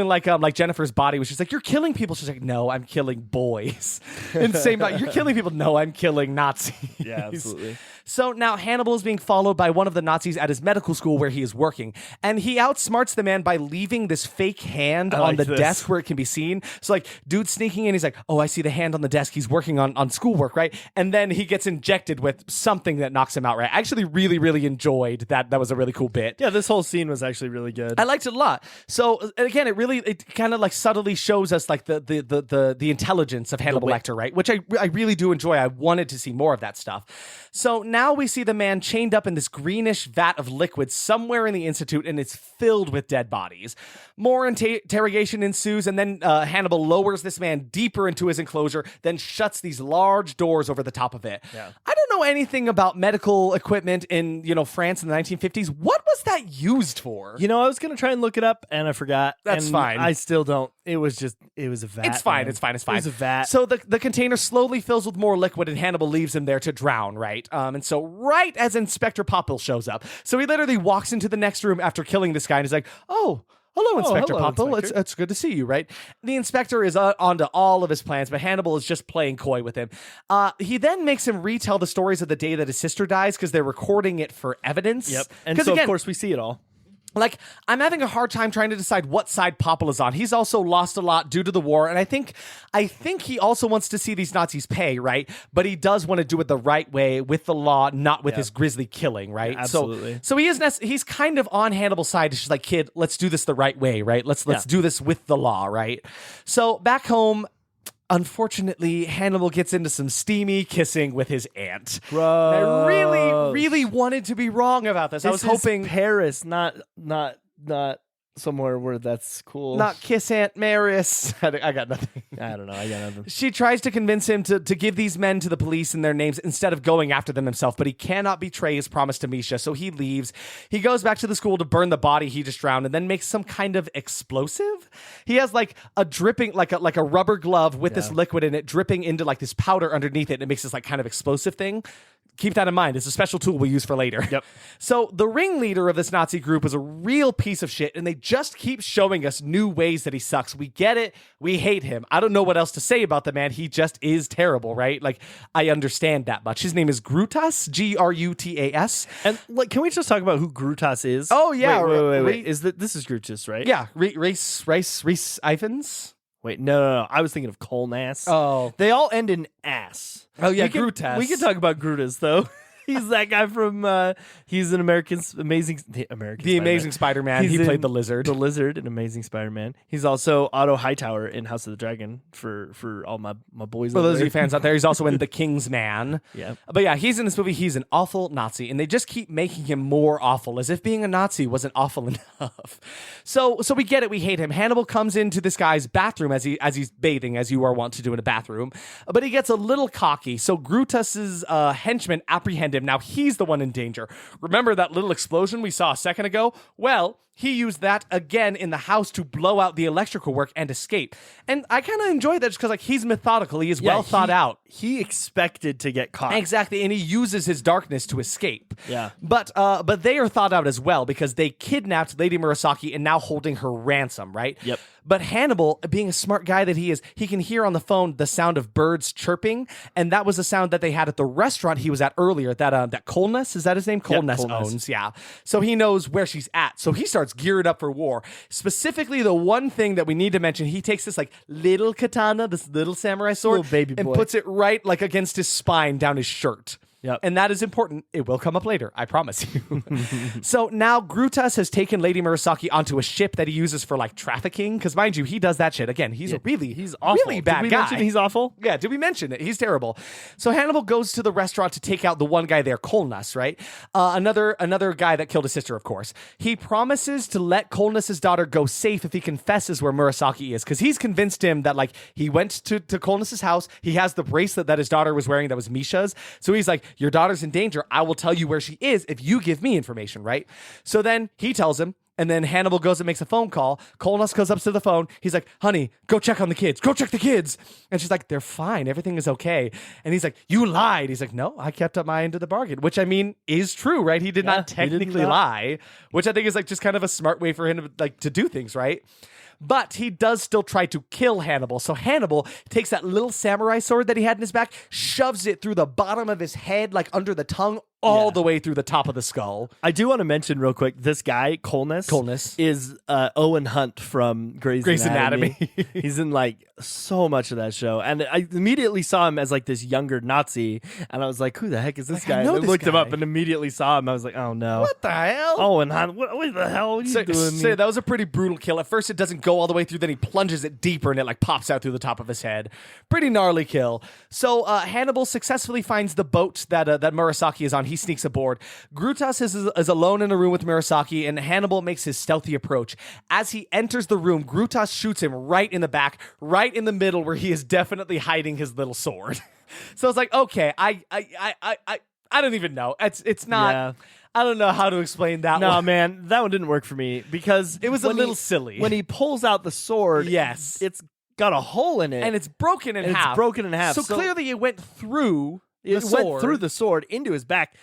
like Jennifer's body was just like, you're killing people. She's like, no, I'm killing boys. And same, you're killing people. No, I'm killing Nazis. Yeah, absolutely. So now Hannibal is being followed by one of the Nazis at his medical school where he is working. And he outsmarts the man by leaving this fake hand on the desk where it can be seen. So like, dude sneaking in, he's like, oh, I see the hand on the desk. He's working on schoolwork, right? And then he gets injected with something that knocks him out, right? I actually really, really enjoyed that. That was a really cool bit. Yeah, this whole scene was actually really good. I liked it a lot. So again, it kind of like subtly shows us like the intelligence of Hannibal Lecter, right? Which I really do enjoy. I wanted to see more of that stuff. So now we see the man chained up in this greenish vat of liquid somewhere in the Institute, and it's filled with dead bodies. More interrogation ensues, and then Hannibal lowers this man deeper into his enclosure, then shuts these large doors over the top of it. Yeah. I don't know anything about medical equipment in France in the 1950s. What was that used for? You know, I was going to try and look it up, and I forgot. That's fine. I still don't. It was a vat. It's fine. Man. It's fine. It was a vat. So the container slowly fills with more liquid, and Hannibal leaves him there to drown, right? And so right as Inspector Popple shows up, so he literally walks into the next room after killing this guy, and he's like, oh, hello, Inspector Popple. It's good to see you, right? The inspector is onto all of his plans, but Hannibal is just playing coy with him. He then makes him retell the stories of the day that his sister dies because they're recording it for evidence. Yep. And so, again, of course, we see it all. Like, I'm having a hard time trying to decide what side Popple is on. He's also lost a lot due to the war, and I think he also wants to see these Nazis pay, right? But he does want to do it the right way with the law, not with his grisly killing, right? Yeah, absolutely. So he's kind of on Hannibal's side. It's just like, kid, let's do this the right way, right? Let's do this with the law, right? So back home, unfortunately, Hannibal gets into some steamy kissing with his aunt. Gross. I really, really wanted to be wrong about this. I was hoping Paris, not somewhere where that's cool. Not kiss Aunt Maris. I got nothing. I don't know. I got nothing. She tries to convince him to give these men to the police and their names instead of going after them himself, but he cannot betray his promise to Misha, so he leaves. He goes back to the school to burn the body he just drowned and then makes some kind of explosive. He has like a dripping, like a rubber glove with this liquid in it dripping into like this powder underneath it, and it makes this like kind of explosive thing. Keep that in mind. It's a special tool we'll use for later. Yep. So the ringleader of this Nazi group is a real piece of shit, and they just keep showing us new ways that he sucks. We get it. We hate him. I don't know what else to say about the man. He just is terrible, right? Like, I understand that much. His name is Grutas, Grutas. And like, can we just talk about who Grutas is? Oh, yeah. Wait. This is Grutas, right? Yeah. Reese Ivans? Wait, no. I was thinking of Colnass. Oh. They all end in ass. Oh, yeah, Grutas. We can talk about Grutas, though. He's that guy from, he's an Amazing Spider-Man. He played the Lizard. The Lizard in Amazing Spider-Man. He's also Otto Hightower in House of the Dragon for all my boys. For those of you fans out there, he's also in The King's Man. Yeah. But yeah, he's in this movie. He's an awful Nazi, and they just keep making him more awful, as if being a Nazi wasn't awful enough. So we get it. We hate him. Hannibal comes into this guy's bathroom as he's bathing, as you are wont to do in a bathroom, but he gets a little cocky. So Grutas's henchmen apprehend him. Now he's the one in danger. Remember that little explosion we saw a second ago? Well, he used that again in the house to blow out the electrical work and escape. And I kind of enjoy that just because like he's methodical. He is well thought out. He expected to get caught. Exactly, and he uses his darkness to escape. Yeah. But they are thought out as well because they kidnapped Lady Murasaki and now holding her ransom, right? Yep. But Hannibal, being a smart guy that he is, he can hear on the phone the sound of birds chirping, and that was the sound that they had at the restaurant he was at earlier. That Colness, is that his name? Colness owns, yeah. So he knows where she's at. So he starts geared up for war. Specifically, the one thing that we need to mention, he takes this like little katana, this little samurai sword, little baby boy, and puts it right like against his spine down his shirt. Yep. And that is important. It will come up later, I promise you. So now Grutas has taken Lady Murasaki onto a ship that he uses for like trafficking. Because mind you, he does that shit. Again, he's he's awful. Really bad Did we guy. mention he's awful? Yeah, did we mention it? He's terrible. So Hannibal goes to the restaurant to take out the one guy there, Colness, right? Another guy that killed his sister, of course. He promises to let Colness's daughter go safe if he confesses where Murasaki is. Because he's convinced him that like he went to Colness's house. He has the bracelet that his daughter was wearing that was Misha's. So he's like, your daughter's in danger. I will tell you where she is if you give me information, right? So then he tells him, and then Hannibal goes and makes a phone call. Colness goes up to the phone. He's like, honey, go check on the kids. Go check the kids. And she's like, they're fine. Everything is okay. And he's like, you lied. He's like, no, I kept up my end of the bargain, which I mean is true, right? He did not technically lie, which I think is like just kind of a smart way for him to like to do things, right? But he does still try to kill Hannibal. So Hannibal takes that little samurai sword that he had in his back, shoves it through the bottom of his head, like under the tongue, all the way through the top of the skull. I do want to mention real quick, this guy, Colness is Owen Hunt from Grey's Anatomy. He's in like so much of that show. And I immediately saw him as like this younger Nazi. And I was like, who the heck is this guy? And I looked him up and immediately saw him. I was like, oh no. What the hell? Owen Hunt, what the hell are you doing? So that was a pretty brutal kill. At first it doesn't go all the way through, then he plunges it deeper and it like pops out through the top of his head. Pretty gnarly kill. So Hannibal successfully finds the boat that Murasaki is on. He sneaks aboard. Grutas is alone in a room with Murasaki, and Hannibal makes his stealthy approach. As he enters the room, Grutas shoots him right in the back, right in the middle where he is definitely hiding his little sword. So it's like, okay, I don't even know. It's not. Yeah. I don't know how to explain that one. No, man, that one didn't work for me because it was a little silly. When he pulls out the sword, yes, it's got a hole in it. And it's broken in half. It's broken in half. So clearly it went through the sword. Went through the sword into his back,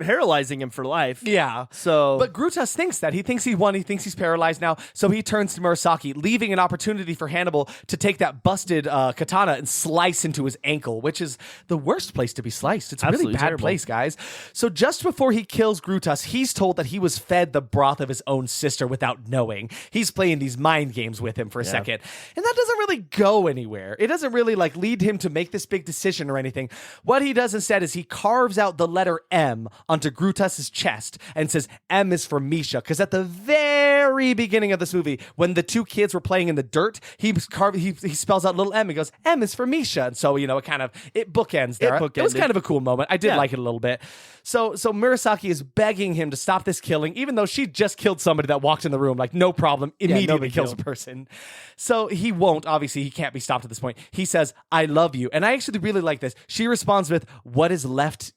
paralyzing him for life. Yeah. So, but Grutas thinks that. He thinks he won. He thinks he's paralyzed now. So he turns to Murasaki, leaving an opportunity for Hannibal to take that busted katana and slice into his ankle, which is the worst place to be sliced. It's a really bad place, guys. So just before he kills Grutas, he's told that he was fed the broth of his own sister without knowing. He's playing these mind games with him for a second. And that doesn't really go anywhere. It doesn't really like lead him to make this big decision or anything. What he does instead is he carves out the letter M onto Grutas' chest and says M is for Misha, because at the very beginning of this movie, when the two kids were playing in the dirt, he spells out little M and goes, M is for Misha. And so, you know, it bookends there. It was kind of a cool moment. I did like it a little bit. So Murasaki is begging him to stop this killing, even though she just killed somebody that walked in the room, like no problem, immediately kills a person. So he won't, obviously he can't be stopped at this point. He says, I love you. And I actually really like this. She responds with, what is left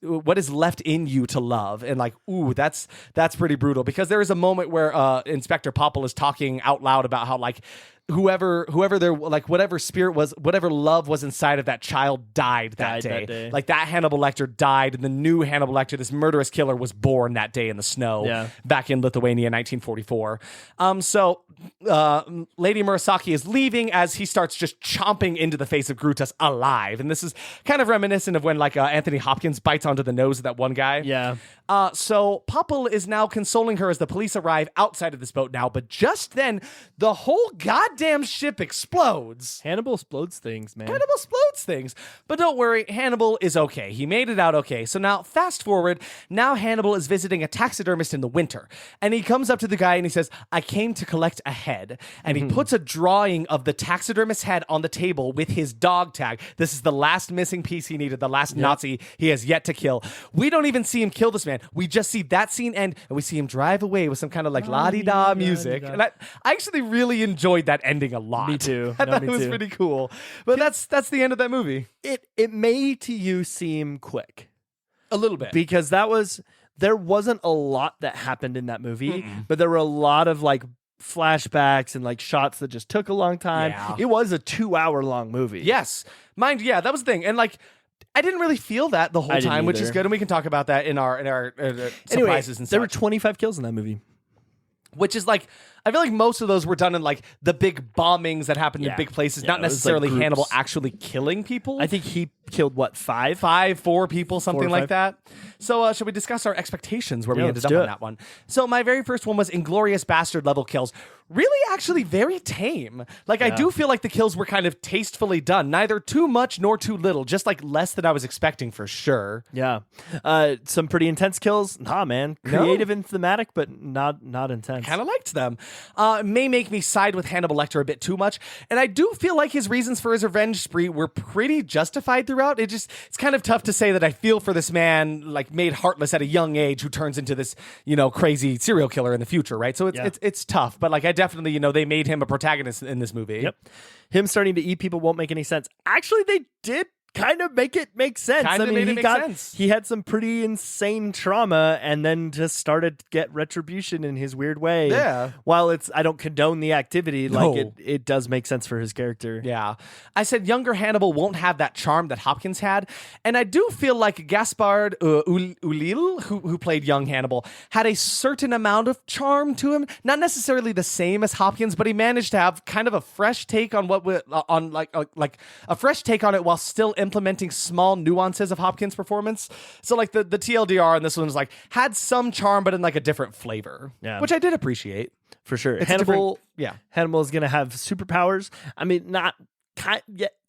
in you to love? And like, ooh, that's pretty brutal, because there is a moment where Inspector Popple is talking out loud about how like whoever their like whatever spirit was, whatever love was inside of that child died that day. Like that Hannibal Lector died, and the new Hannibal Lecter, this murderous killer, was born that day in the snow back in Lithuania in 1944. So Lady Murasaki is leaving as he starts just chomping into the face of Grutas alive. And this is kind of reminiscent of when like Anthony Hopkins bites onto the nose of that one guy. Yeah. So Popple is now consoling her as the police arrive outside of this boat now, but just then the whole goddamn ship explodes. Hannibal explodes things, man. Hannibal explodes things. But don't worry, Hannibal is okay. He made it out okay. So now fast forward, now Hannibal is visiting a taxidermist in the winter, and he comes up to the guy and he says, I came to collect a head. And he puts a drawing of the taxidermist's head on the table with his dog tag. This is the last missing piece he needed, the last Nazi he has yet to kill. We don't even see him kill this man. We just see that scene end, and we see him drive away with some kind of like la-di-da music. And I actually really enjoyed that ending a lot. Me too. I thought it was pretty cool. But that's the end of that movie. It may to you seem quick, A little bit. Because there wasn't a lot that happened in that movie, but there were a lot of like flashbacks and like shots that just took a long time. Yeah. It was a 2-hour long movie. Yes. That was the thing. And like, I didn't really feel that the whole time, which is good. And we can talk about that in our surprises and stuff. There were 25 kills in that movie. Which is like, I feel like most of those were done in like the big bombings that happened in big places, not necessarily like Hannibal actually killing people. I think he killed what, 5? 4 people, something like that. So should we discuss our expectations where we ended up on that one? So my very first one was Inglourious Bastard level kills. Really actually very tame. Like I do feel like the kills were kind of tastefully done. Neither too much nor too little. Just like less than I was expecting for sure. Yeah. Some pretty intense kills. Nah, man. Creative and thematic, but not intense. Kind of liked them. May make me side with Hannibal Lecter a bit too much. And I do feel like his reasons for his revenge spree were pretty justified throughout. It's kind of tough to say that I feel for this man, like made heartless at a young age, who turns into this, crazy serial killer in the future, right? So it's tough, but like I definitely, they made him a protagonist in this movie. Yep. Him starting to eat people won't make any sense. Actually, they did kind of make it make sense. Sense. He had some pretty insane trauma and then just started to get retribution in his weird way. Yeah. And while I don't condone the activity, like it does make sense for his character. Yeah. I said younger Hannibal won't have that charm that Hopkins had. And I do feel like Gaspard Ulliel, who played young Hannibal, had a certain amount of charm to him. Not necessarily the same as Hopkins, but he managed to have kind of a fresh take on a fresh take on it while still implementing small nuances of Hopkins' performance. So like the TLDR on this one was like had some charm, but in like a different flavor, which I did appreciate. For sure. It's Hannibal is going to have superpowers. I mean,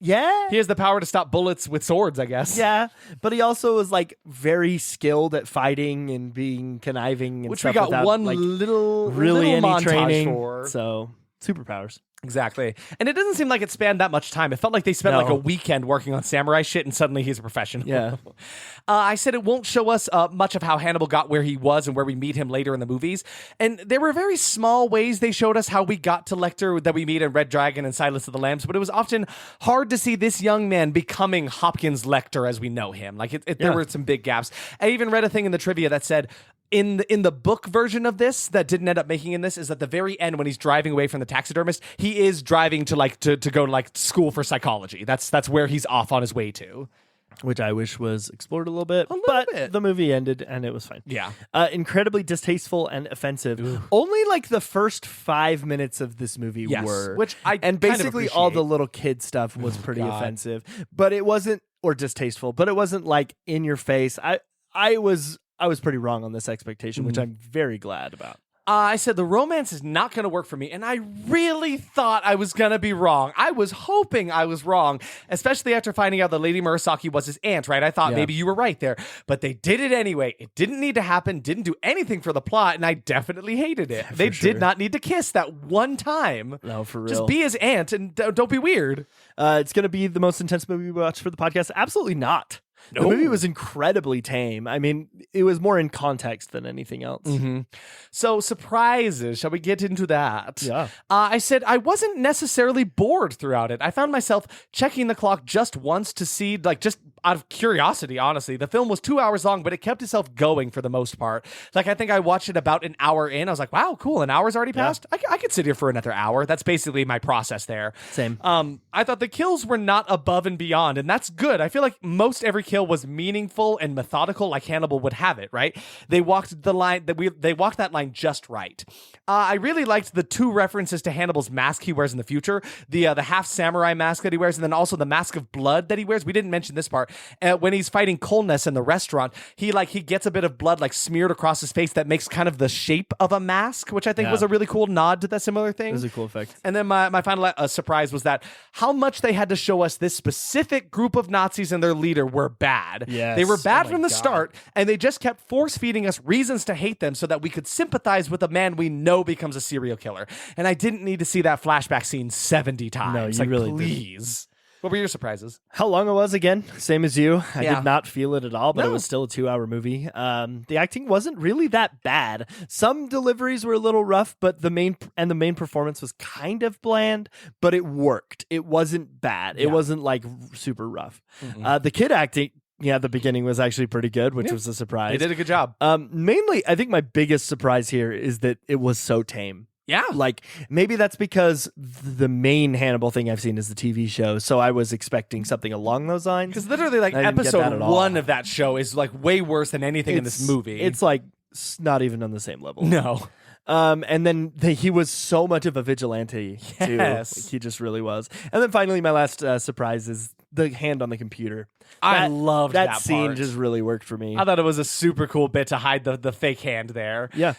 yeah. He has the power to stop bullets with swords, I guess. Yeah, but he also is like very skilled at fighting and being conniving and which stuff we got without, one like, little any montage training for. So superpowers. Exactly. And it doesn't seem like it spanned that much time. It felt like they spent like a weekend working on samurai shit and suddenly he's a professional. Yeah. I said it won't show us much of how Hannibal got where he was and where we meet him later in the movies. And there were very small ways they showed us how we got to Lecter that we meet in Red Dragon and Silence of the Lambs, but it was often hard to see this young man becoming Hopkins Lecter as we know him. Like there were some big gaps. I even read a thing in the trivia that said in the book version of this that didn't end up making in this is at the very end when he's driving away from the taxidermist, he is driving to go to like school for psychology. That's where he's off on his way to. Which I wish was explored a little bit. But the movie ended and it was fine. Yeah. Incredibly distasteful and offensive. Ooh. Only like the first 5 minutes of this movie were. Which and basically all the little kid stuff was pretty offensive. But it wasn't, or distasteful, but it wasn't like in your face. I was pretty wrong on this expectation, which I'm very glad about. I said the romance is not going to work for me, and I really thought I was going to be wrong. I was hoping I was wrong, especially after finding out that Lady Murasaki was his aunt, right? I thought maybe you were right there, but they did it anyway. It didn't need to happen, didn't do anything for the plot, and I definitely hated it. They did not need to kiss that one time. No, for real. Just be his aunt and don't be weird. It's going to be the most intense movie we watched for the podcast? Absolutely not. No. The movie was incredibly tame. I mean, it was more in context than anything else. Mm-hmm. So, surprises. Shall we get into that? Yeah. I said I wasn't necessarily bored throughout it. I found myself checking the clock just once to see, like, just out of curiosity, honestly. The film was 2 hours long, but it kept itself going for the most part. Like, I think I watched it about an hour in. I was like, wow, cool. An hour's already passed? Yeah. I could sit here for another hour. That's basically my process there. Same. I thought the kills were not above and beyond, and that's good. I feel like most every kill was meaningful and methodical, like Hannibal would have it, right? They walked the line they walked that line just right. I really liked the 2 references to Hannibal's mask he wears in the future, the half samurai mask that he wears, and then also the mask of blood that he wears. We didn't mention this part. When he's fighting Kolness in the restaurant, he gets a bit of blood like smeared across his face that makes kind of the shape of a mask, which I think was a really cool nod to that similar thing. It was a cool effect. And then my final surprise was that how much they had to show us this specific group of Nazis and their leader were bad. Yes. They were bad from the start, and they just kept force-feeding us reasons to hate them so that we could sympathize with a man we know becomes a serial killer. And I didn't need to see that flashback scene 70 times. No, you really please. Didn't. What were your surprises? How long it was again? Same as you. I did not feel it at all, but it was still a 2-hour movie. The acting wasn't really that bad. Some deliveries were a little rough, but the main performance was kind of bland, but it worked. It wasn't bad. It wasn't like super rough. Mm-hmm. The kid acting the beginning was actually pretty good, which was a surprise. They did a good job. Mainly, I think my biggest surprise here is that it was so tame. Yeah. Like, maybe that's because the main Hannibal thing I've seen is the TV show, so I was expecting something along those lines. Because literally, like, episode 1 of that show is, like, way worse than anything in this movie. It's, like, not even on the same level. No. And then he was so much of a vigilante, too. Like, he just really was. And then finally, my last surprise is the hand on the computer. I loved that scene part. just really worked for me. I thought it was a super cool bit to hide the fake hand there. Yeah.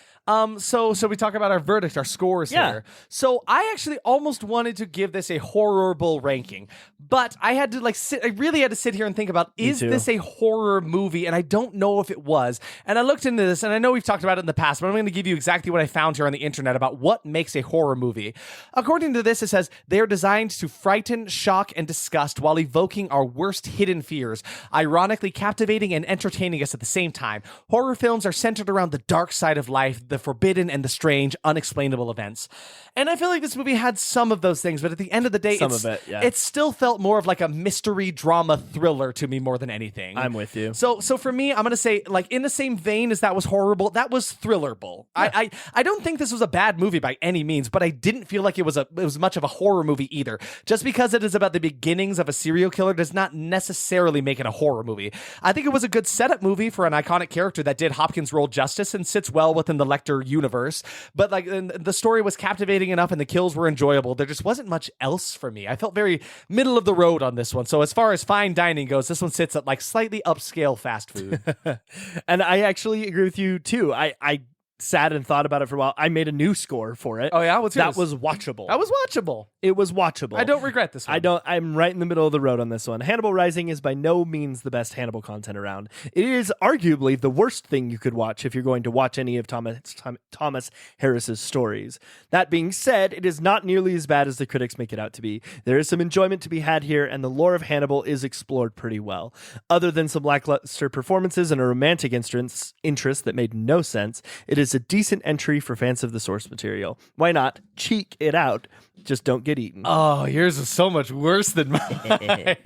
So we talk about our verdict, our scores here. So I actually almost wanted to give this a horrible ranking, but I had to I really had to sit here and think about, is this a horror movie? And I don't know if it was. And I looked into this, and I know we've talked about it in the past, but I'm going to give you exactly what I found here on the internet about what makes a horror movie. According to this, it says they are designed to frighten, shock, and disgust while evoking our worst hidden fears, ironically captivating and entertaining us at the same time. Horror films are centered around the dark side of life, the forbidden and the strange, unexplainable events. And I feel like this movie had some of those things, but at the end of the day, it still felt more of like a mystery drama thriller to me more than anything. I'm with you. So for me, I'm going to say, like, in the same vein as that was horrible, that was thrillerable. Yeah. I don't think this was a bad movie by any means, but I didn't feel like it was much of a horror movie either. Just because it is about the beginnings of a serial killer does not necessarily make it a horror movie. I think it was a good setup movie for an iconic character that did Hopkins' role justice and sits well within the Lecter universe, but like the story was captivating enough and the kills were enjoyable. There just wasn't much else for me. I felt very middle of the road on this one. So as far as fine dining goes, this one sits at like slightly upscale fast food. And I actually agree with you too. I sat and thought about it for a while. I made a new score for it. Oh yeah, what's yours? That was watchable. That was watchable. It was watchable. I don't regret this one. I'm right in the middle of the road on this one. Hannibal Rising is by no means the best Hannibal content around. It is arguably the worst thing you could watch if you're going to watch any of Thomas Harris's stories. That being said, it is not nearly as bad as the critics make it out to be. There is some enjoyment to be had here, and the lore of Hannibal is explored pretty well. Other than some lackluster performances and a romantic interest that made no sense, it is a decent entry for fans of the source material. Why not cheek it out? Just don't get eaten. Oh, yours is so much worse than mine.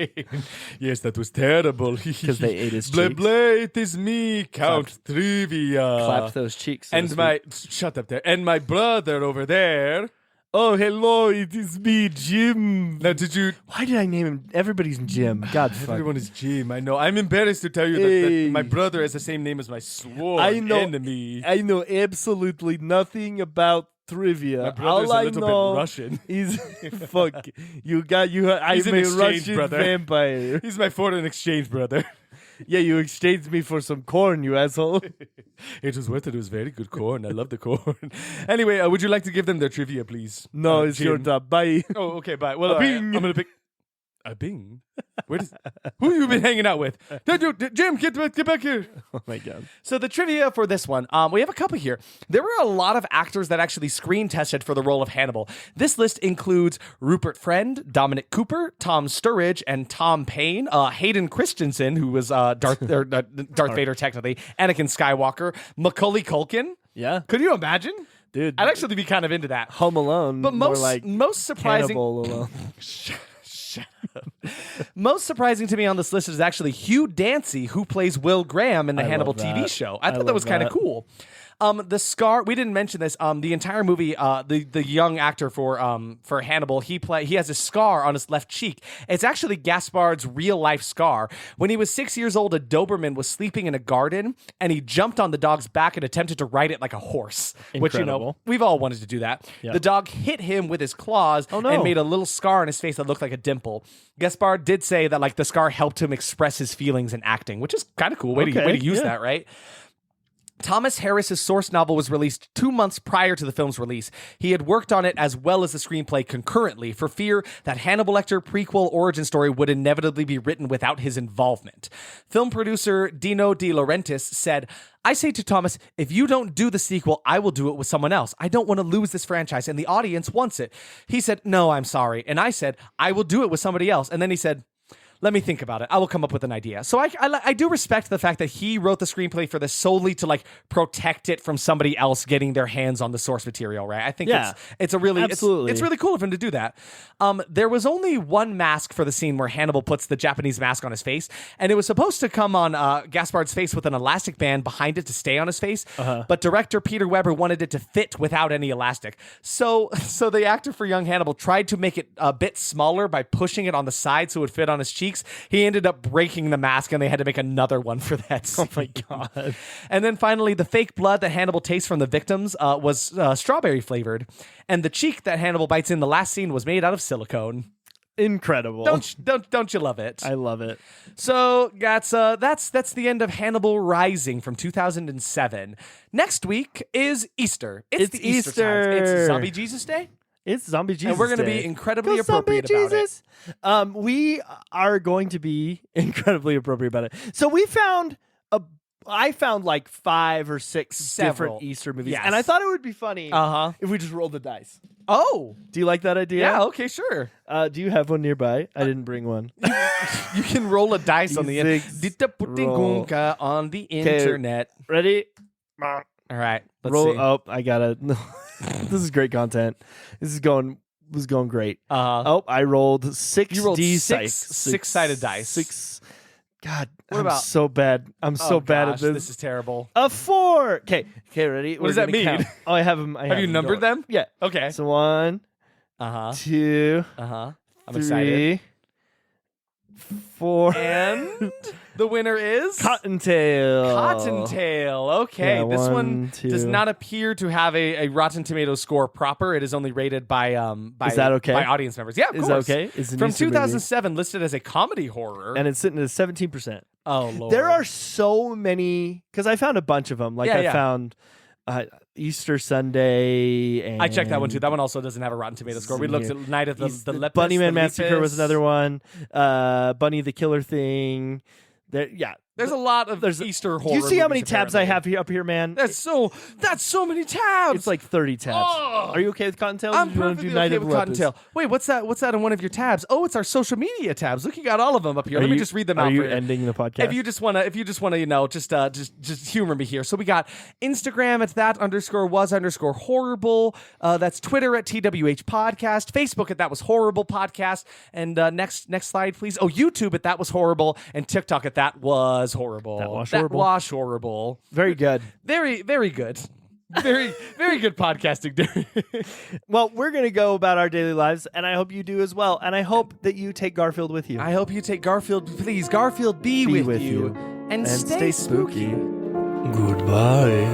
Yes, that was terrible. Because they ate his Blah, cheeks. blah, it is me, Count Trivia. Clap those cheeks. So And shut up there. And my brother over there. Oh, hello, it is me, Jim. Now, did you... Why did I name him? Everybody's Jim. God, fuck. Everyone is Jim. I know. I'm embarrassed to tell you that my brother has the same name as my sworn enemy. I know absolutely nothing about trivia. My brother's All a little bit Russian. Is fuck you. I'm He's an a exchange Russian brother. vampire. He's my foreign exchange brother. Yeah, you exchanged me for some corn, you asshole. It was worth it. It was very good corn. I love the corn. Anyway, would you like to give them their trivia, please? No, it's Jim. your turn. Bye. Oh, okay, bye. Well, I'm going to pick... A Bing? Who you been hanging out with? Jim, get back here. Oh my god. So the trivia for this one, we have a couple here. There were a lot of actors that actually screen tested for the role of Hannibal. This list includes Rupert Friend, Dominic Cooper, Tom Sturridge, and Tom Paine, Hayden Christensen, who was Darth Vader technically, Anakin Skywalker, Macaulay Culkin. Yeah. Could you imagine? Dude. I'd actually be kind of into that. Home Alone. But most surprising... Hannibal Alone. Most surprising to me on this list is actually Hugh Dancy, who plays Will Graham in the Hannibal TV show. I thought that was kind of cool. The scar, we didn't mention this. The entire movie, the young actor for Hannibal, he has a scar on his left cheek. It's actually Gaspard's real life scar. When he was 6 years old, a Doberman was sleeping in a garden, and he jumped on the dog's back and attempted to ride it like a horse. Incredible. Which, we've all wanted to do that. Yep. The dog hit him with his claws and made a little scar on his face that looked like a dimple. Gaspard did say that like the scar helped him express his feelings in acting, which is kind of cool. Way to use that, right? Thomas Harris's source novel was released 2 months prior to the film's release. He had worked on it as well as the screenplay concurrently for fear that Hannibal Lecter prequel origin story would inevitably be written without his involvement. Film producer Dino De Laurentiis said, "I say to Thomas, if you don't do the sequel, I will do it with someone else. I don't want to lose this franchise, and the audience wants it." He said, "No, I'm sorry." And I said, "I will do it with somebody else." And then he said, Let me think about it. I will come up with an idea. So I do respect the fact that he wrote the screenplay for this solely to like protect it from somebody else getting their hands on the source material, right? I think it's a really absolutely. It's really cool of him to do that. There was only one mask for the scene where Hannibal puts the Japanese mask on his face, and it was supposed to come on Gaspard's face with an elastic band behind it to stay on his face, but director Peter Weber wanted it to fit without any elastic. So the actor for young Hannibal tried to make it a bit smaller by pushing it on the side so it would fit on his cheeks. He ended up breaking the mask, and they had to make another one for that scene. Oh my God. And then finally, the fake blood that Hannibal tastes from the victims was strawberry flavored, and the cheek that Hannibal bites in the last scene was made out of silicone. Incredible. Don't you love it? I love it. So that's the end of Hannibal Rising from 2007. Next week is Easter. It's the Easter time. It's Zombie Jesus Day. It's Zombie Jesus And we're going to Day. be incredibly Go appropriate Zombie about Jesus. It. We are going to be incredibly appropriate about it. So I found like 5 or 6 different Easter movies. Yes. And I thought it would be funny if we just rolled the dice. Oh. Do you like that idea? Yeah, okay, sure. Do you have one nearby? I didn't bring one. You can roll a dice on the on the internet. Ready? All right. Let's Roll. see. Oh, I got it. This is great content. This is going great. Oh, I rolled 6. You rolled D-sice. six-sided dice. 6. God, What I'm about- so bad. I'm so bad at this. This is terrible. A 4. Okay, ready? What does that mean? Count. Oh, I have them. Have you numbered them? Yeah. Okay. So 1, Uh-huh. 2, Uh-huh. I'm 3, excited. 4. And the winner is Cottontail. Cottontail. Okay. Yeah, this one 1, 2. does not appear to have a Rotten Tomatoes score proper. It is only rated by Is that okay? by audience members. Yeah, of Is course. that okay? It's an From Easter movie. 2007, listed as a comedy horror. And it's sitting at 17%. oh Lord. There are so many, because I found a bunch of them. Like Yeah, I yeah. found Easter Sunday. And I checked that one too. That one also doesn't have a Rotten Tomatoes score. We looked at Night of the Lepus. Bunnyman the Massacre was Lepus. another one. Bunny the Killer Thing. There's a lot of Easter horror. You see how many movies, tabs I apparently. have up here, man? That's so many tabs. It's like 30 tabs. Oh. Are you okay with Cottontail? I'm Do you wanna perfectly do Night okay of with Lepus? Cottontail. Wait, what's that? What's that on one of your tabs? Oh, it's our social media tabs. Look, you got all of them up here. Let me just read them out. Are you for ending the podcast? If you just wanna, just humor me here. So we got Instagram at that_was_horrible. That's Twitter at TWH Podcast. Facebook at That Was Horrible Podcast. And next slide, please. Oh, YouTube at That Was Horrible, and TikTok at That Was Horrible. That Was That Horrible. Was Horrible. Very good. Very, very good. Very, very good podcasting, Derek. Well, we're going to go about our daily lives, and I hope you do as well. And I hope that you take Garfield with you. I hope you take Garfield. Please, Garfield, be with you. And stay spooky. Goodbye.